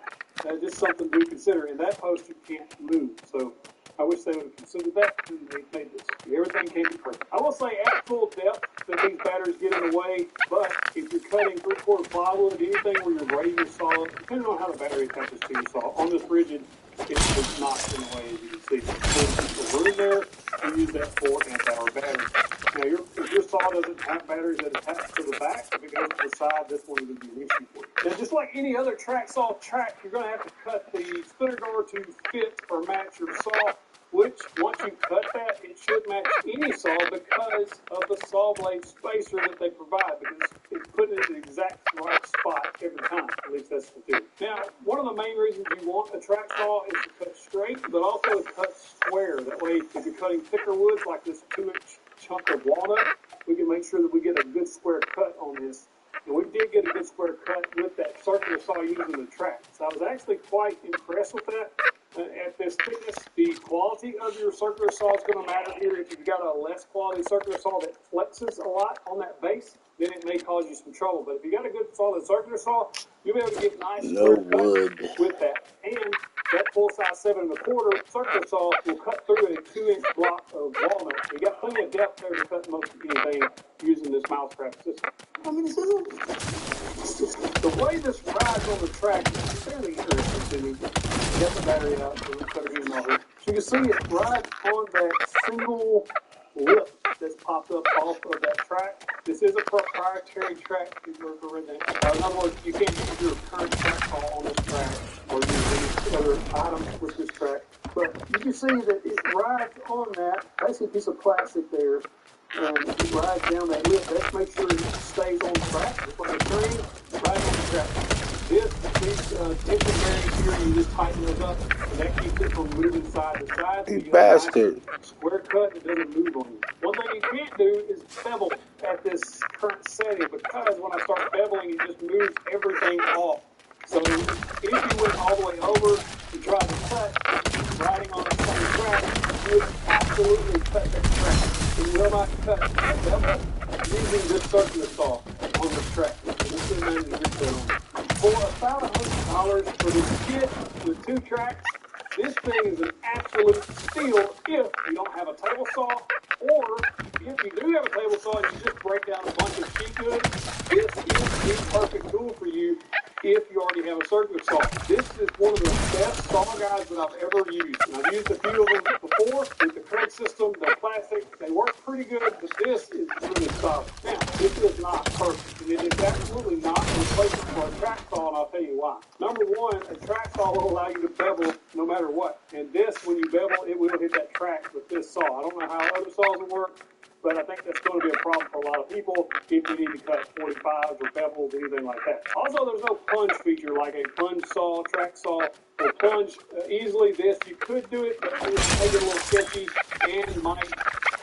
Speaker 5: Just something to consider. And that post you can't move. So I wish they would have considered that when they made this. Everything came to perfect. I will say at full depth that these batteries get in the way, but if you're cutting 3/4 plywood, anything where you're raising your saw, depending on how the battery attaches to your saw, on this rigid, it's not in the way, as you can see. So room there, you use that 4-amp-hour battery. Now, if your saw doesn't have batteries that attach to the back, if it goes to the side, this one would be an issue for you. Now, just like any other track saw track, you're going to have to cut the spinner guard to fit or match your saw, which, once you cut that, it should match any saw because of the saw blade spacer that they provide, because it's put it in the exact right spot every time. At least that's the theory. Now, one of the main reasons you want a track saw is to cut straight, but also to cut square. That way, if you're cutting thicker woods like this 2-inch chunk of walnut, we can make sure that we get a good square cut on this. And we did get a good square cut with that circular saw using the track. So I was actually quite impressed with that. At this thickness, the quality of your circular saw is going to matter here. If you've got a less quality circular saw that flexes a lot on that base, then it may cause you some trouble. But if you got a good solid circular saw, you'll be able to get nice
Speaker 3: No
Speaker 5: square
Speaker 3: wood.
Speaker 5: cuts with that. And that full-size 7 1/4 circular saw will cut through a 2-inch block of walnut. You got plenty of depth there to cut most anything using this mousetrap system. I mean, the way this rides on the track is fairly interesting to me. Get the battery out, so let's better get them out here. So you can see it rides on that single lip that's popped up off of that track. This is a proprietary track. In other words, you can't use your current track saw on this track or use any other items with this track. But you can see that it rides on that. Basically a piece of plastic there. And it rides down that lip. Let's make sure it stays on track. Just like a train, rides on the track. These tension bearings here, you just tighten those up, and that keeps it from moving side to side. So
Speaker 3: You bastard.
Speaker 5: Nice square cut, it doesn't move on you. One thing you can't do is bevel at this current setting, because when I start beveling, it just moves everything off. So if you went all the way over to try to cut, riding on the same track, you would absolutely cut that track. You will not cut that bevel using this circular saw on this track. And this is managed to get that on. For about $100 for this kit with 2 tracks, this thing is an absolute steal if you don't have a table saw, or if you do have a table saw and you just break down a bunch of sheet goods, this is the perfect tool for you. if you already have a circular saw. This is one of the best saw guides that I've ever used. And I've used a few of them before with the current system. They're plastic. They work pretty good, but this is really solid. Now, this is not perfect. And it is absolutely not a replacement for a track saw, and I'll tell you why. Number one, a track saw will allow you to bevel no matter what. And this, when you bevel, it will hit that track with this saw. I don't know how other saws will work, but I think that's going to be a problem for a lot of people if you need to cut 45s or bevels, anything like that. Also, there's no plunge feature like a plunge saw, track saw, will plunge easily. This, you could do it, but it would make it a little sketchy and might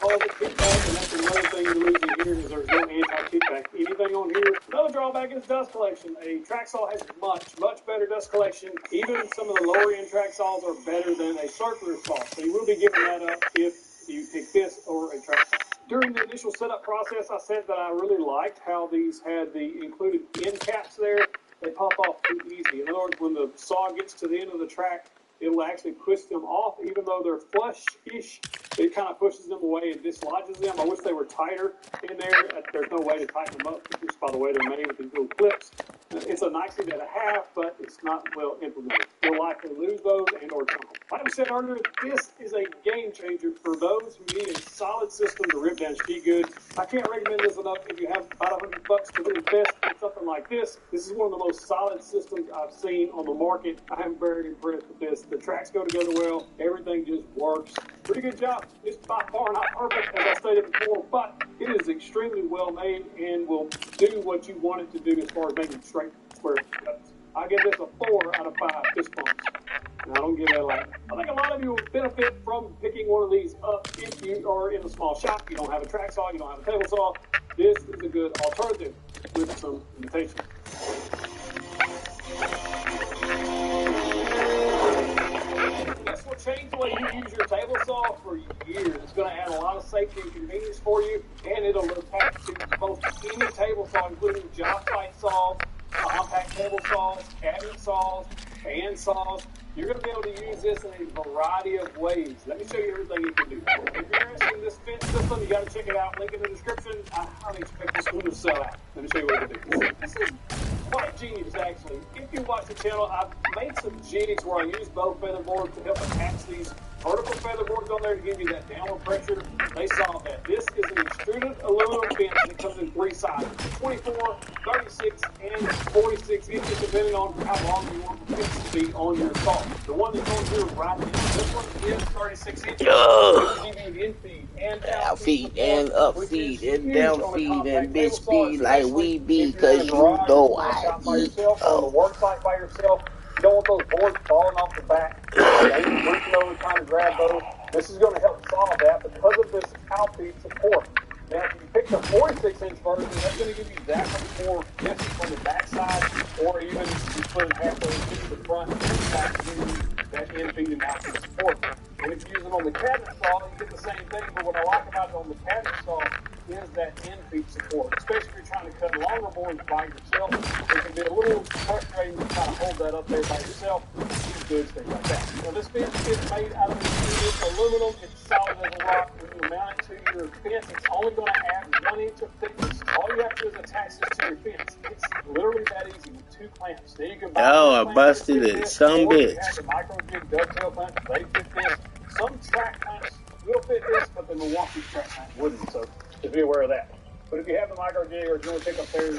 Speaker 5: cause a kickback, and that's another thing you're losing here is there's no anti-kickback. Anything on here. Another drawback is dust collection. A track saw has much better dust collection. Even some of the lower end track saws are better than a circular saw. So you will be giving that up if you pick this over a track saw. During the initial setup process, I said that I really liked how these had the included end caps there. They pop off too easy. In other words, when the saw gets to the end of the track, it'll actually push them off. Even though they're flush-ish, it kind of pushes them away and dislodges them. I wish they were tighter in there. There's no way to tighten them up just by the way they're made with these little clips. It's a nice thing to have, but it's not well implemented. You'll likely lose those and or jump them. Like I said earlier, this is a game changer for those who need a solid system to rip down ski goods. I can't recommend this enough. If you have about $100 to invest in something like this, this is one of the most solid systems I've seen on the market. I am very impressed with this. The tracks go together well. Everything just works. Pretty good job. It's by far not perfect, as I stated before, but it is extremely well made and will do what you want it to do as far as making straight square cuts. I give this a 4 out of 5 fist bumps. And I don't give that a lot. I think a lot of you will benefit from picking one of these up if you are in a small shop. You don't have a track saw, you don't have a table saw. This is a good alternative with some limitations. This will change the way you use your table saw for years. It's going to add a lot of safety and convenience for you, and it'll attach to both any table saw, including job site saws, compact table saws, cabinet saws, band saws. You're going to be able to use this in a variety of ways. Let me show you everything you can do. If you're interested in this fence system, you got to check it out. Link in the description. I highly expect this one to sell out. Let me show you what you can do. This is quite genius, actually. If you watch the channel, I've made some jigs where I use both feather boards to help attach these vertical feather boards on there to give you that downward pressure. They solve that. This is an extruded aluminum fence that comes in 3 sizes: 24, 36, and 46 inches, depending on how long you want the fence to be on your saw. The one that's on here right now, this one is 36 inches. It'll give you in-feed and
Speaker 3: Outfeed and upfeed and downfeed and bitch feed like we be, cause you know I eat.
Speaker 5: On the work site by yourself, you don't want those boards falling off the back. Ain't reaching over trying to grab those. This is going to help solve that because of this outfeed support. Now, if you pick the 46-inch version, that's going to give you that much more distance on the backside, or even if you put it halfway into the front, back to that in-feed and outfeed support. And if you use it on the cabinet saw, you get the same thing, but what I like about it on the cabinet saw is that in-feed support, especially if you're trying to cut longer boards by yourself. It can be a little frustrating to kind of hold that up there by yourself. Use goods, things like that. Now, this fence is made out of aluminum. It's solid as a rock. When you mount it to your fence, it's only going to add 1 inch of thickness. All you have to do is attach this to your fence. It's literally that easy with 2 clamps. Then you can buy
Speaker 3: I busted it, some bitch.
Speaker 5: You have the micro jig dovetail clamps. They fit this. Some track clamps will fit this, but the Milwaukee track clamp wouldn't. So just be aware of that. But if you have the micro jig or if you want to pick up there,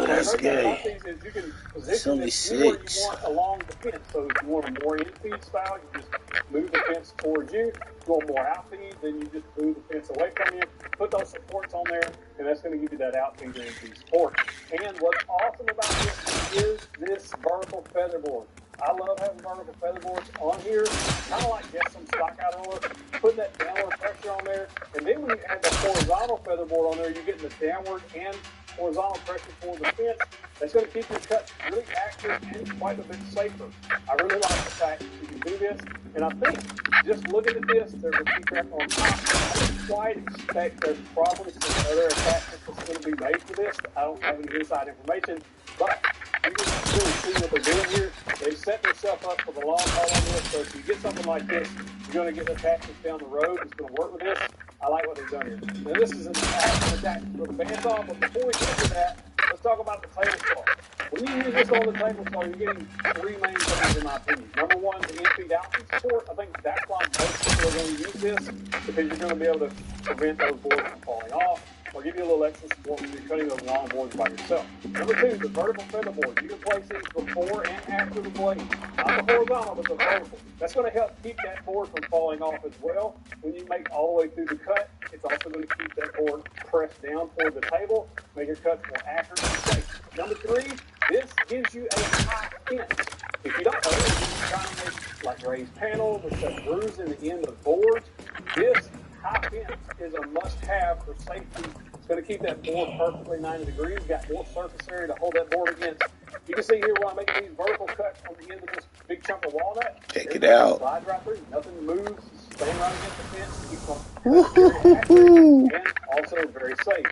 Speaker 3: that's gay.
Speaker 5: You can position this where you want along the fence. So if you want a more in-feed style, you just move the fence towards you. If you want more out-feed, then you just move the fence away from you. Put those supports on there, and that's going to give you that out-feed and in-feed support. And what's awesome about this is this vertical feather board. I love having vertical feather boards on here, kind of like just some stock out roller, putting that downward pressure on there. And then when you add the horizontal feather board on there, you're getting the downward and horizontal pressure for the fence. That's going to keep your cuts really accurate and quite a bit safer. I really like the fact that you can do this. And I think, just looking at this, there's a T-crack on top. I didn't quite expect there's probably some other attachments that's going to be made for this. I don't have any inside information, but you can really see what they're doing here. They set themselves up for the long haul on this, so if you get something like this, you're going to get attachments down the road. It's going to work with this. I like what they've done here. Now, this is an attachment for the bandsaw, but before we get to that, let's talk about the table saw. When you use this on the table saw, you're getting three main things in my opinion. Number one, the in-feed, out-feed support. I think that's why most people are going to use this, because you're going to be able to prevent those boards from falling off, or give you a little extra support when you're cutting those long boards by yourself. Number two, the vertical feather board. You can place these before and after the blade. Not the horizontal, but the vertical. That's going to help keep that board from falling off as well. When you make all the way through the cut, it's also going to keep that board pressed down toward the table, make your cuts more accurate and safe. Number three, this gives you a high fence. If you don't know, if you're trying to make like raised panels or set grooves in the end of boards, this high fence is a must-have for safety. It's going to keep that board perfectly 90 degrees. Got more surface area to hold that board against. You can see here where I'm making these vertical cuts on the end of this big chunk of walnut.
Speaker 3: Check it out.
Speaker 5: Slides right through. Nothing moves. Staying right against the fence. Keeps on very accurate and also very safe.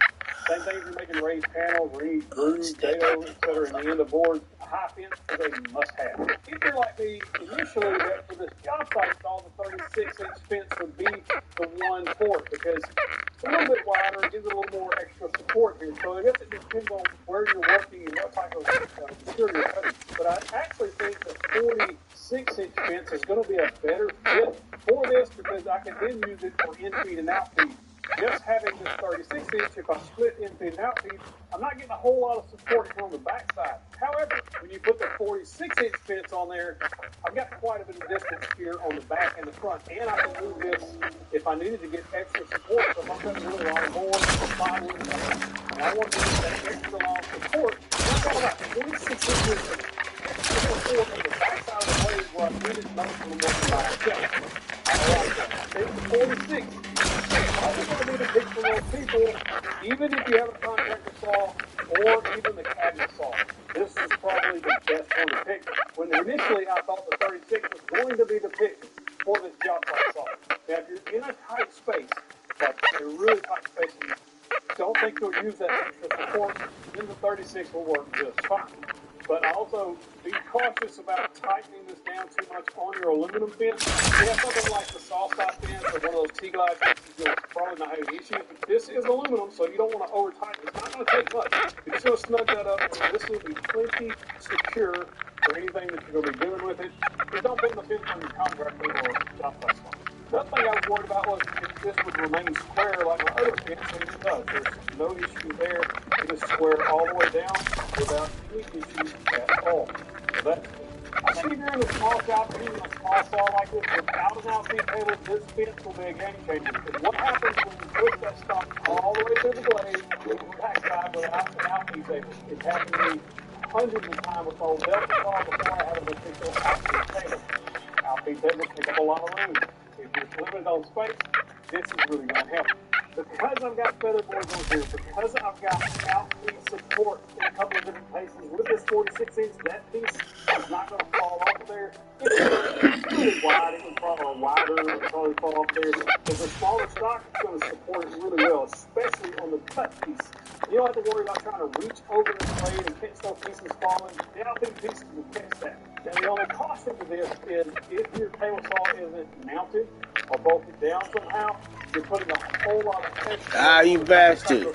Speaker 5: Same thing if you're making raised panels, reed, grooves, dado, etc. in the end of boards. A high fence is a must-have. If you're like me, initially that for this job site install, the 36-inch fence would be the one for it, because it's a little bit wider, gives it a little more extra support here. So I guess it depends on where you're working and what type of material you're cutting. But I actually think the 46-inch fence is going to be a better fit for this, because I can then use it for in-feed and out-feed. Just having this 36-inch, if I split in-feed and out-feed, I'm not getting a whole lot of support here on the backside. However, when you put the 46-inch fence on there, I've got quite a bit of distance here on the back and the front, and I can move this if I needed to get extra support. So if I'm cutting really long boards or plywood, and I want to get that extra long support, I've got about 26 inches of extra support on the backside of the blade where I need it most of the work by myself. I like that. It's 46. It's going to be the pick for most people, even if you have a contractor saw or even the cabinet saw. This is probably the best one to pick. When initially I thought the 36 was going to be the pick for this job site saw. Now, if you're in a tight space, like a really tight space, and you don't think you'll use that extra support, then the 36 will work just fine. But also be cautious about tightening this down too much on your aluminum fence. If you have something like the saw-stop fence or one of those T-glide fences, you'll probably not have any issues. But this is aluminum, so you don't want to over-tighten. It's not going to take much. You're just going to snug that up, and this will be plenty secure for anything that you're going to be doing with it. Just don't put the fence on your contractor or job site spot. The other thing I was worried about was if this would remain square like my other fence, and it does. There's no issue there. It is square all the way down without any issues at all. So that's good. I think if you're in a small shop using a small saw like this without an out-feed table, this fence will be a game changer. Because what happens when you push that stump all the way through the blade with the backside without an out-feed table? It's happened to me hundreds of times with old Delta saw before I had an official out-feed table. Out-feed tables take up a lot of room. If you're limited on space, this is really going to help. Because I've got feather boards on here, because I've got out-feed support in a couple of different places, with this 46-inch, that piece is not going to fall off of there. It's really wide. It would fall wider. It would probably fall off there. Because the smaller stock is going to support it really well, especially on the cut piece. You don't have to worry about trying to reach over the blade and catch those pieces falling. The out-feed pieces will catch that. Now, the only caution to this is if your table saw isn't mounted or bolted down somehow, you're putting a whole lot of pressure.
Speaker 3: You bastard.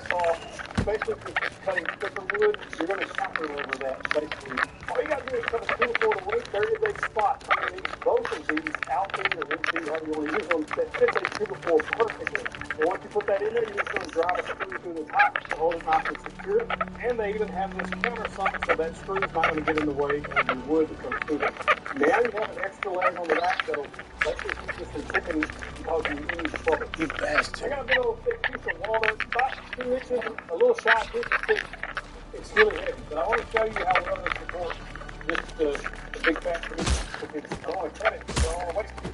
Speaker 5: Especially if you're cutting thicker wood, you're going to shackle over that, basically. All you got to do is cut a 2-4 weight. There is a spot underneath both of these, out-feed or in-feed, however you want to use them, that fits a 2-4 perfectly. And once you put that in there, you're just going to drive a screw through the top to hold it nice and secure. And they even have this countersunk so that screw's not going to get in the way of the wood that comes through it. Now you have an extra leg on the back that'll basically keep this from tipping and causing you any trouble.
Speaker 3: You bastard.
Speaker 5: I got a big old thick piece of walnut, about 2 inches, a little shy of 2 inches thick. It's really heavy, but I want to show you how well it supports this the big fat piece. Because I don't want to cut it, so I don't want to waste it.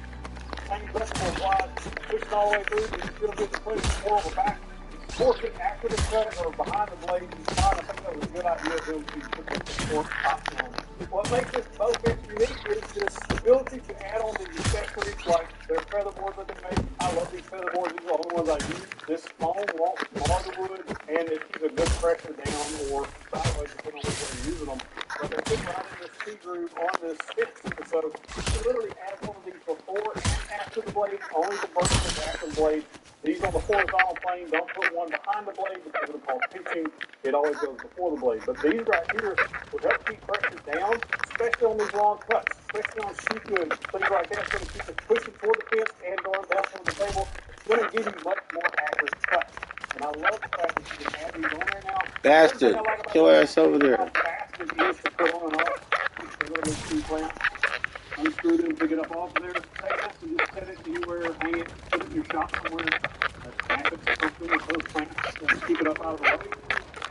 Speaker 5: Tiny breastboard wide, push it all the way through, you still get the place to pull the back. Force it after the cut or behind the blade. I think that was a good idea of them to put the support option on. What makes this bow fence unique is this ability to add on these accessories like their feather boards that they make. I love these feather boards. These are the only ones I use. This foam won't mar the wood, and it keeps a good pressure down or sideways depending on which way you're using them. But they fit right in this T-groove on this fence. So you can literally add one of these before and after the blade, only the vertical after the blade. These on the horizontal plane, don't put one behind the blade because it'll cause pitching. It always goes before the blade. But these right here will help keep pressure down, especially on these long cuts, especially on shoot goods. Things like that, it's going to keep it pushing toward the fence and going down toward the table. It's going to give you much more accurate cuts. And I love the fact that you can have these on there now.
Speaker 3: Bastard, your ass over there.
Speaker 5: How fast it is to put on and off. Just a little bit of clamp. Unscrew them, pick it up off there. Take this and just set it anywhere, hang it, put it in your shop somewhere. Snap it to something with those clamps. Keep it up out of the way.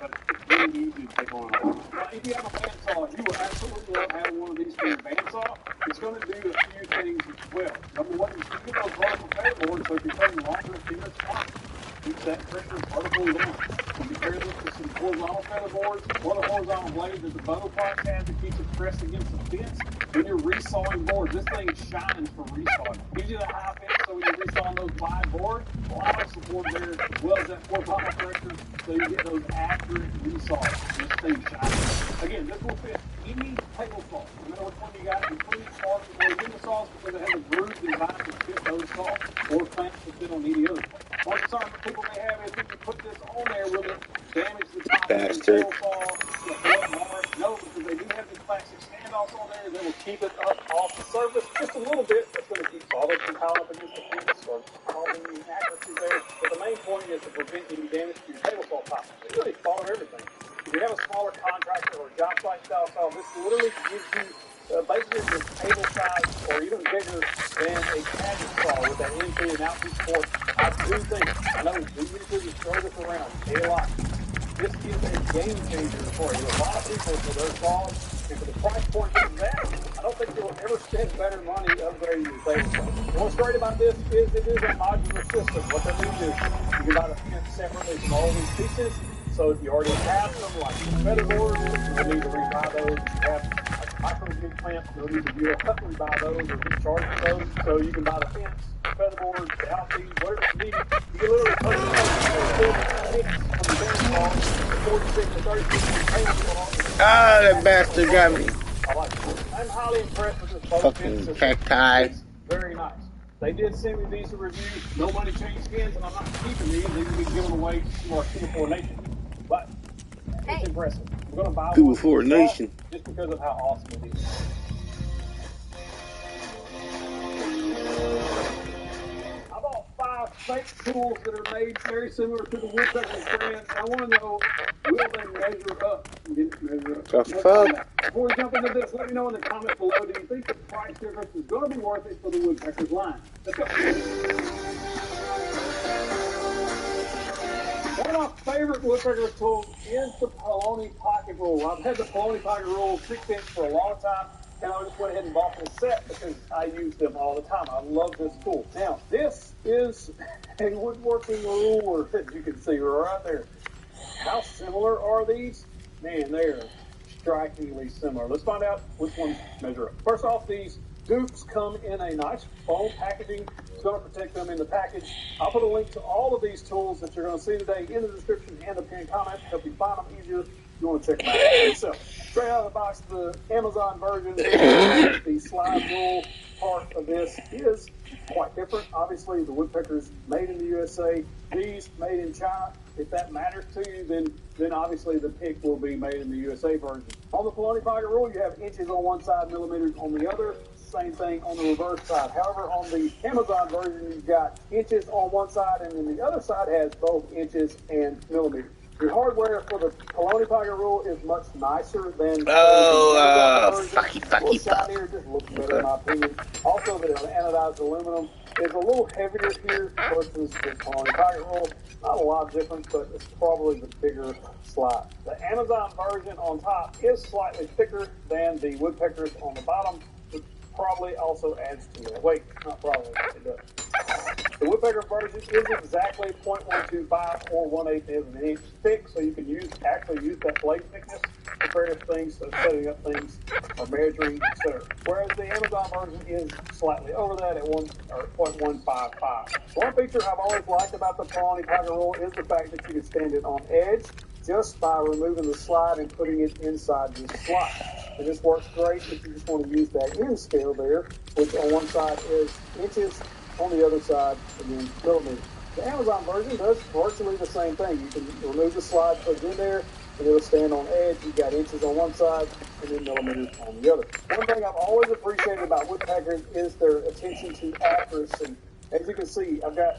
Speaker 5: But it's really easy to take on and off. Now, if you have a bandsaw, you will absolutely love having one of these for your bandsaw. It's going to do a few things as well. Number one, you can get those vertical fair boards, so if you're cutting longer, thinner spots, keep that pressure vertically down. You compare this to some horizontal feather boards. One of the horizontal blades that the bow part has that keeps it pressed against the fence. When you're resawing boards, this thing shines for resawing. Gives you the high fence, so when you're resawing those wide boards, allows the board there as well as that horizontal pressure, so you get those accurate resaws. This thing shines. Again, this will fit any table saw. No matter which one you got, including saws or unit saws, because it has a groove designed to fit those saws or clamps to fit on any other saw. One concern that people may have is if you put this on there, will it damage the top of the table saw? No, because they do have these plastic standoffs on there that will keep it up off the surface just a little bit. That's going to keep solid from piling up against the fence or causing any inaccuracies there. But the main point is to prevent any damage to your table saw top. It really follow everything. If you have a smaller contractor or a job site style saw, this literally gives you basically the table size or even bigger than a cabinet saw with that in-feed and out-feed port. I do think, I know we usually throw this around a lot. This is a game changer for you. A lot of people for their saws, and for the price point of that, I don't think you'll ever spend better money upgrading your table saw. What's great about this is it is a modular system. What that means is you can buy the fence separately from all these pieces. So if you already have some like feather boards, you'll need to rebuy those. If you have like micro jig clamps, you'll need to rebuy those or recharge those. So you can buy the fence, feather boards, the outfeed, whatever you need. You can literally put it on the 46 to 36
Speaker 3: Ah, that bastard got me.
Speaker 5: I like it. I'm highly impressed with this boat
Speaker 3: Fucking
Speaker 5: fence.
Speaker 3: cacti.
Speaker 5: It's very nice. They did send me these reviews. No money changed hands, and I'm not keeping these. These will be given away to our Singapore Nation. But it's impressive. I'm going to buy one
Speaker 3: for a nation.
Speaker 5: just because of how awesome it is. I bought 5 fake tools that are made very similar to the Woodpecker brand. I want to know, will they measure up? Measure up.
Speaker 3: The fuck?
Speaker 5: Before we jump into this, let me know in the comments below, do you think the price difference is going to be worth it for the Woodpeckers line? Let's go. One of my favorite Woodpecker tools is the Poloni Pocket Rule. I've had the Poloni Pocket Rule 6-inch for a long time, and I just went ahead and bought this set because I use them all the time. I love this tool. Now, this is a woodworking ruler, as you can see right there. How similar are these? Man, they're strikingly similar. Let's find out which ones measure up. First off, these dupes come in a nice foam packaging. It's going to protect them in the package. I'll put a link to all of these tools that you're going to see today in the description and the pinned comment to help you find them easier if you want to check them out for yourself. Straight out of the box, the Amazon version, the slide rule part of this is quite different. Obviously, the Woodpeckers made in the USA, these made in China. If that matters to you, then obviously the pick will be made in the USA version. On the Poloni Pocket Rule, you have inches on one side, millimeters on the other. Same thing on the reverse side. However, on the Amazon version, you've got inches on one side, and then the other side has both inches and millimeters. Your hardware for the Poloni Pocket Rule is much nicer than
Speaker 3: fucky
Speaker 5: shinier, just looks better in my opinion. Also, the anodized aluminum is a little heavier here versus the Poloni Pocket Rule. Not a lot of difference, but it's probably the bigger slide. The Amazon version on top is slightly thicker than the Woodpeckers on the bottom, which probably also adds to that weight. Not probably, it does. The Woodpecker version is exactly 0.125 or 1/8 of an inch thick, so you can actually use that blade thickness for various things, so setting up things or measuring, etc. Whereas the Amazon version is slightly over that at 0.155. One feature I've always liked about the Poloni Pocket Rule is the fact that you can stand it on edge just by removing the slide and putting it inside the slot. And this works great if you just want to use that end scale there, which on one side is inches, on the other side, and then millimeters. The Amazon version does virtually the same thing. You can remove the slide, put it in there, and it'll stand on edge. You've got inches on one side and then millimeters on the other. One thing I've always appreciated about woodpeckers is their attention to accuracy. As you can see, I've got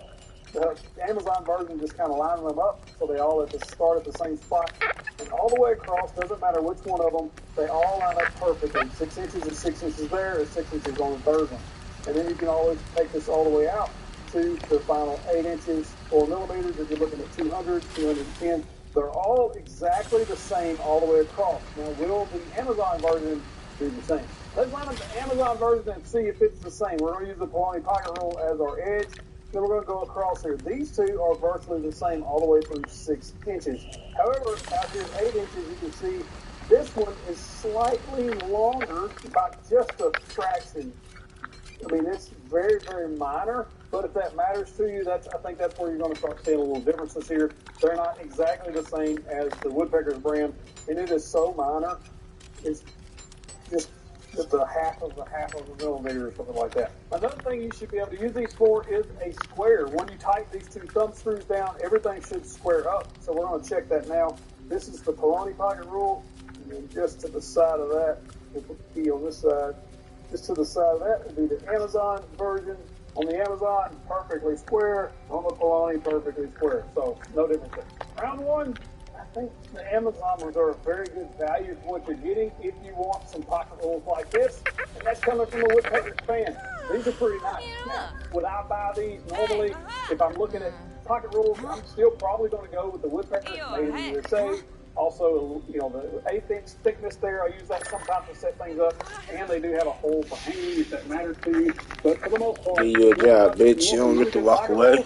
Speaker 5: the Amazon version just kind of lining them up so they all start at the same spot. And all the way across, doesn't matter which one of them, they all line up perfectly. 6 inches and 6 inches there, and 6 inches on the third one. And then you can always take this all the way out to the final 8 inches or millimeters if you're looking at 200, 210. They're all exactly the same all the way across. Now, will the Amazon version do the same? Let's line up the Amazon version and see if it's the same. We're going to use the Poloni pocket rule as our edge. Then we're going to go across here. These two are virtually the same all the way through 6 inches. However, out here at 8 inches, you can see this one is slightly longer by just a fraction. I mean, it's very, very minor, but if that matters to you, I think that's where you're going to start seeing a little differences here. They're not exactly the same as the Woodpeckers brand, and it is so minor. It's just a half of a millimeter or something like that. Another thing you should be able to use these for is a square. When you tighten these two thumb screws down, everything should square up. So we're going to check that now. This is the Poloni pocket rule, and then just to the side of that, we'll put the key on this side. Just to the side of that will be the Amazon version. On the Amazon, perfectly square. On the Poloni, perfectly square. So, no difference there. Round one, I think the Amazon ones are a very good value for what you're getting if you want some pocket rules like this. And that's coming from a Woodpecker fan. These are pretty nice. Now, would I buy these normally? If I'm looking at pocket rules, I'm still probably going to go with the Woodpecker made in the USA. Also, you know, the 1/8 inch thickness there, I use that sometimes to set things up. And they do have a hole for hanging if that matters to you. But for the most part,
Speaker 3: do your job, bitch. You don't get to walk away.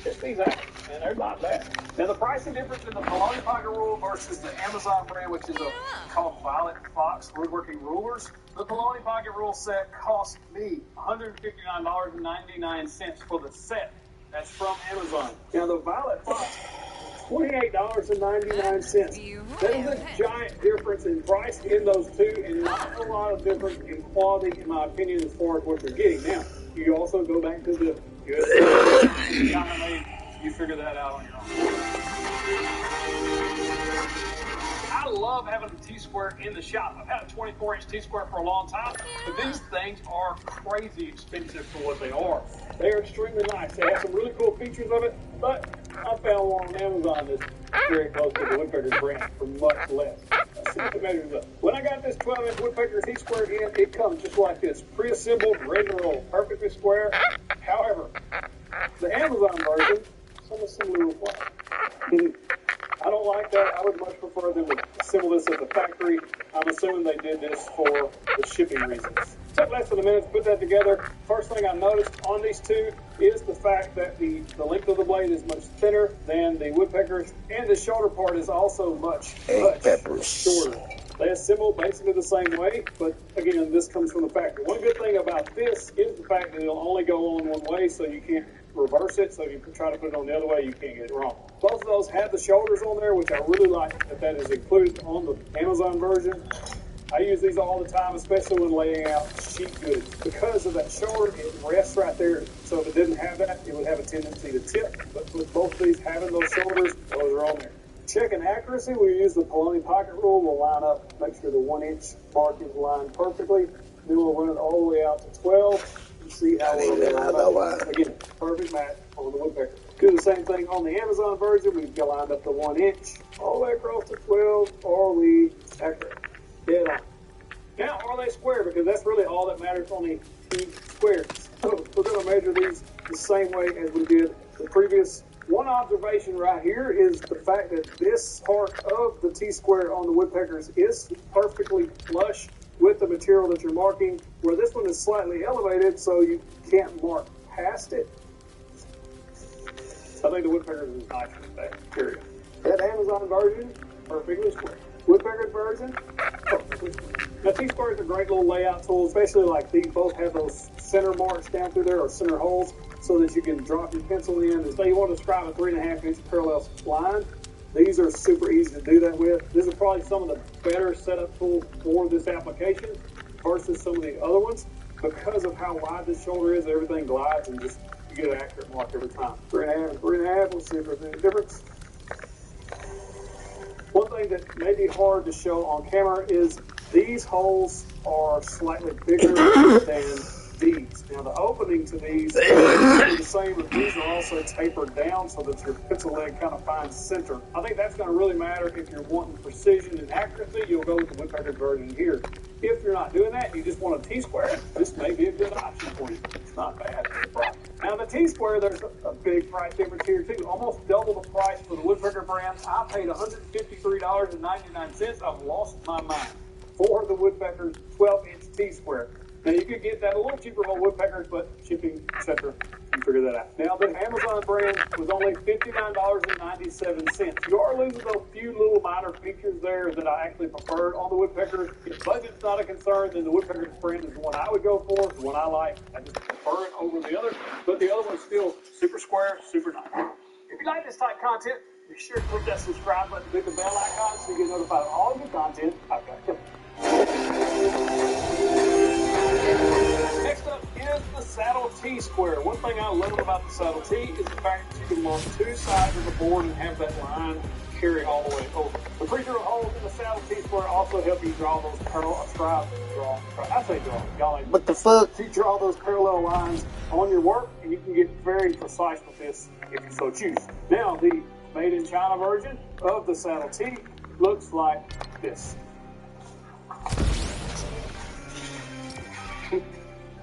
Speaker 5: Check these out, and they're not bad. Now, the pricing difference in the Poloni pocket rule versus the Amazon brand, which is called Violet Fox woodworking rulers. The Poloni pocket rule set cost me $159.99 for the set. That's from Amazon. Now, the Violet Fox, $28.99. That is a giant difference in price in those two, and not a lot of difference in quality, in my opinion, as far as what you're getting. Now, you also go back to the you figure that out on your own. I love having a T-square in the shop. I've had a 24-inch T-square for a long time, but these things are crazy expensive for what they are. They are extremely nice. They have some really cool features of it, but I found one on Amazon that's very close to the Woodpecker brand for much less. Let's see what the measures up. When I got this 12-inch Woodpecker T-square in, it comes just like this, pre-assembled, ready to roll, perfectly square. However, the Amazon version, some similar with flat. I don't like that. I would much prefer them to assemble this at the factory. I'm assuming they did this for the shipping reasons. Took less than a minute to put that together. First thing I noticed on these two is the fact that the length of the blade is much thinner than the Woodpeckers, and the shoulder part is also much shorter. They assemble basically the same way, but again, this comes from the factory. One good thing about this is the fact that it'll only go on one way, so you can't reverse it. So if you try to put it on the other way, you can't get it wrong. Both of those have the shoulders on there, which I really like that is included on the Amazon version. I use these all the time, especially when laying out sheet goods. Because of that shoulder, it rests right there. So if it didn't have that, it would have a tendency to tip. But with both of these having those shoulders, those are on there. Checking accuracy, we use the Poloni pocket rule. We'll line up, make sure the 1-inch mark is lined perfectly. Then we'll run it all the way out to 12 and see how we'll again, perfect match on the Woodpecker. Do the same thing on the Amazon version. We've lined up the 1-inch all the way across to 12, or we accurate. Dead on. Now, are they square? Because that's really all that matters on the T-squares. So we're going to measure these the same way as we did the previous. One observation right here is the fact that this part of the T-square on the Woodpeckers is perfectly flush with the material that you're marking, where this one is slightly elevated, so you can't mark past it. I think the Woodpeckers is nice with that, period. That Amazon version, perfectly square. Woodpecker version, perfectly square. Now, T-squares are great little layout tools, especially like these both have those center marks down through there, or center holes, so that you can drop your pencil in. And say you want to describe a 3.5-inch parallel line, these are super easy to do that with. These are probably some of the better setup tools for this application versus some of the other ones, because of how wide this shoulder is. Everything glides and just you get an accurate mark every time. 3.5 and 3.5. Let's see if there's any difference. One thing that may be hard to show on camera is these holes are slightly bigger than these. Now the opening to these are the same, but these are also tapered down so that your pencil lead kind of finds center. I think that's going to really matter if you're wanting precision and accuracy. You'll go with the woodpecker version here. If you're not doing that, you just want a T-square, this may be a good option for you. It's not bad for the price. Now the T-square, there's a big price difference here too. Almost double the price for the woodpecker brand. I paid $153.99. I've lost my mind for the woodpecker 12-inch T-square. Now you could get that a little cheaper on woodpeckers, but shipping, etc. You figure that out. Now the Amazon brand was only $59.97. You are losing those few little minor features there that I actually preferred on the woodpeckers. If budget's not a concern, then the woodpecker brand is the one I would go for, the one I like. I just prefer it over the other, but the other one's still super square, super nice. If you like this type of content, be sure to click that subscribe button, click the bell icon so you get notified of all new content I've got coming. Next up is the Saddle T-square. One thing I love about the Saddle T is the fact that you can mark two sides of the board and have that line carry all the way over. The pre-drill holes in the Saddle T-square also help you draw those
Speaker 3: What the fuck?
Speaker 5: You draw those parallel lines on your work, and you can get very precise with this if you so choose. Now, the made in China version of the Saddle T looks like this.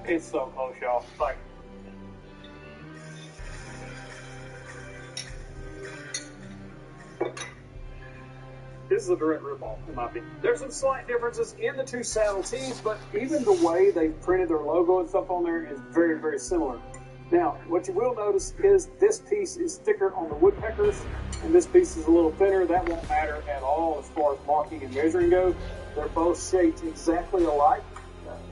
Speaker 5: It's so close, y'all. Like, this is a direct ripoff, in my opinion. There's some slight differences in the two Saddle Ts, but even the way they printed their logo and stuff on there is very, very similar. Now, what you will notice is this piece is thicker on the woodpeckers, and this piece is a little thinner. That won't matter at all as far as marking and measuring go. They're both shaped exactly alike.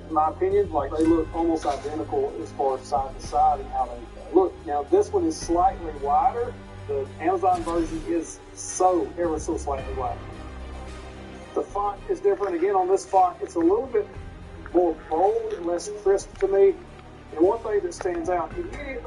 Speaker 5: In my opinion, like they look almost identical as far as side to side and how they look. Now this one is slightly wider. The Amazon version is ever so slightly wider. The font is different. Again, on this font, it's a little bit more bold and less crisp to me. And one thing that stands out immediately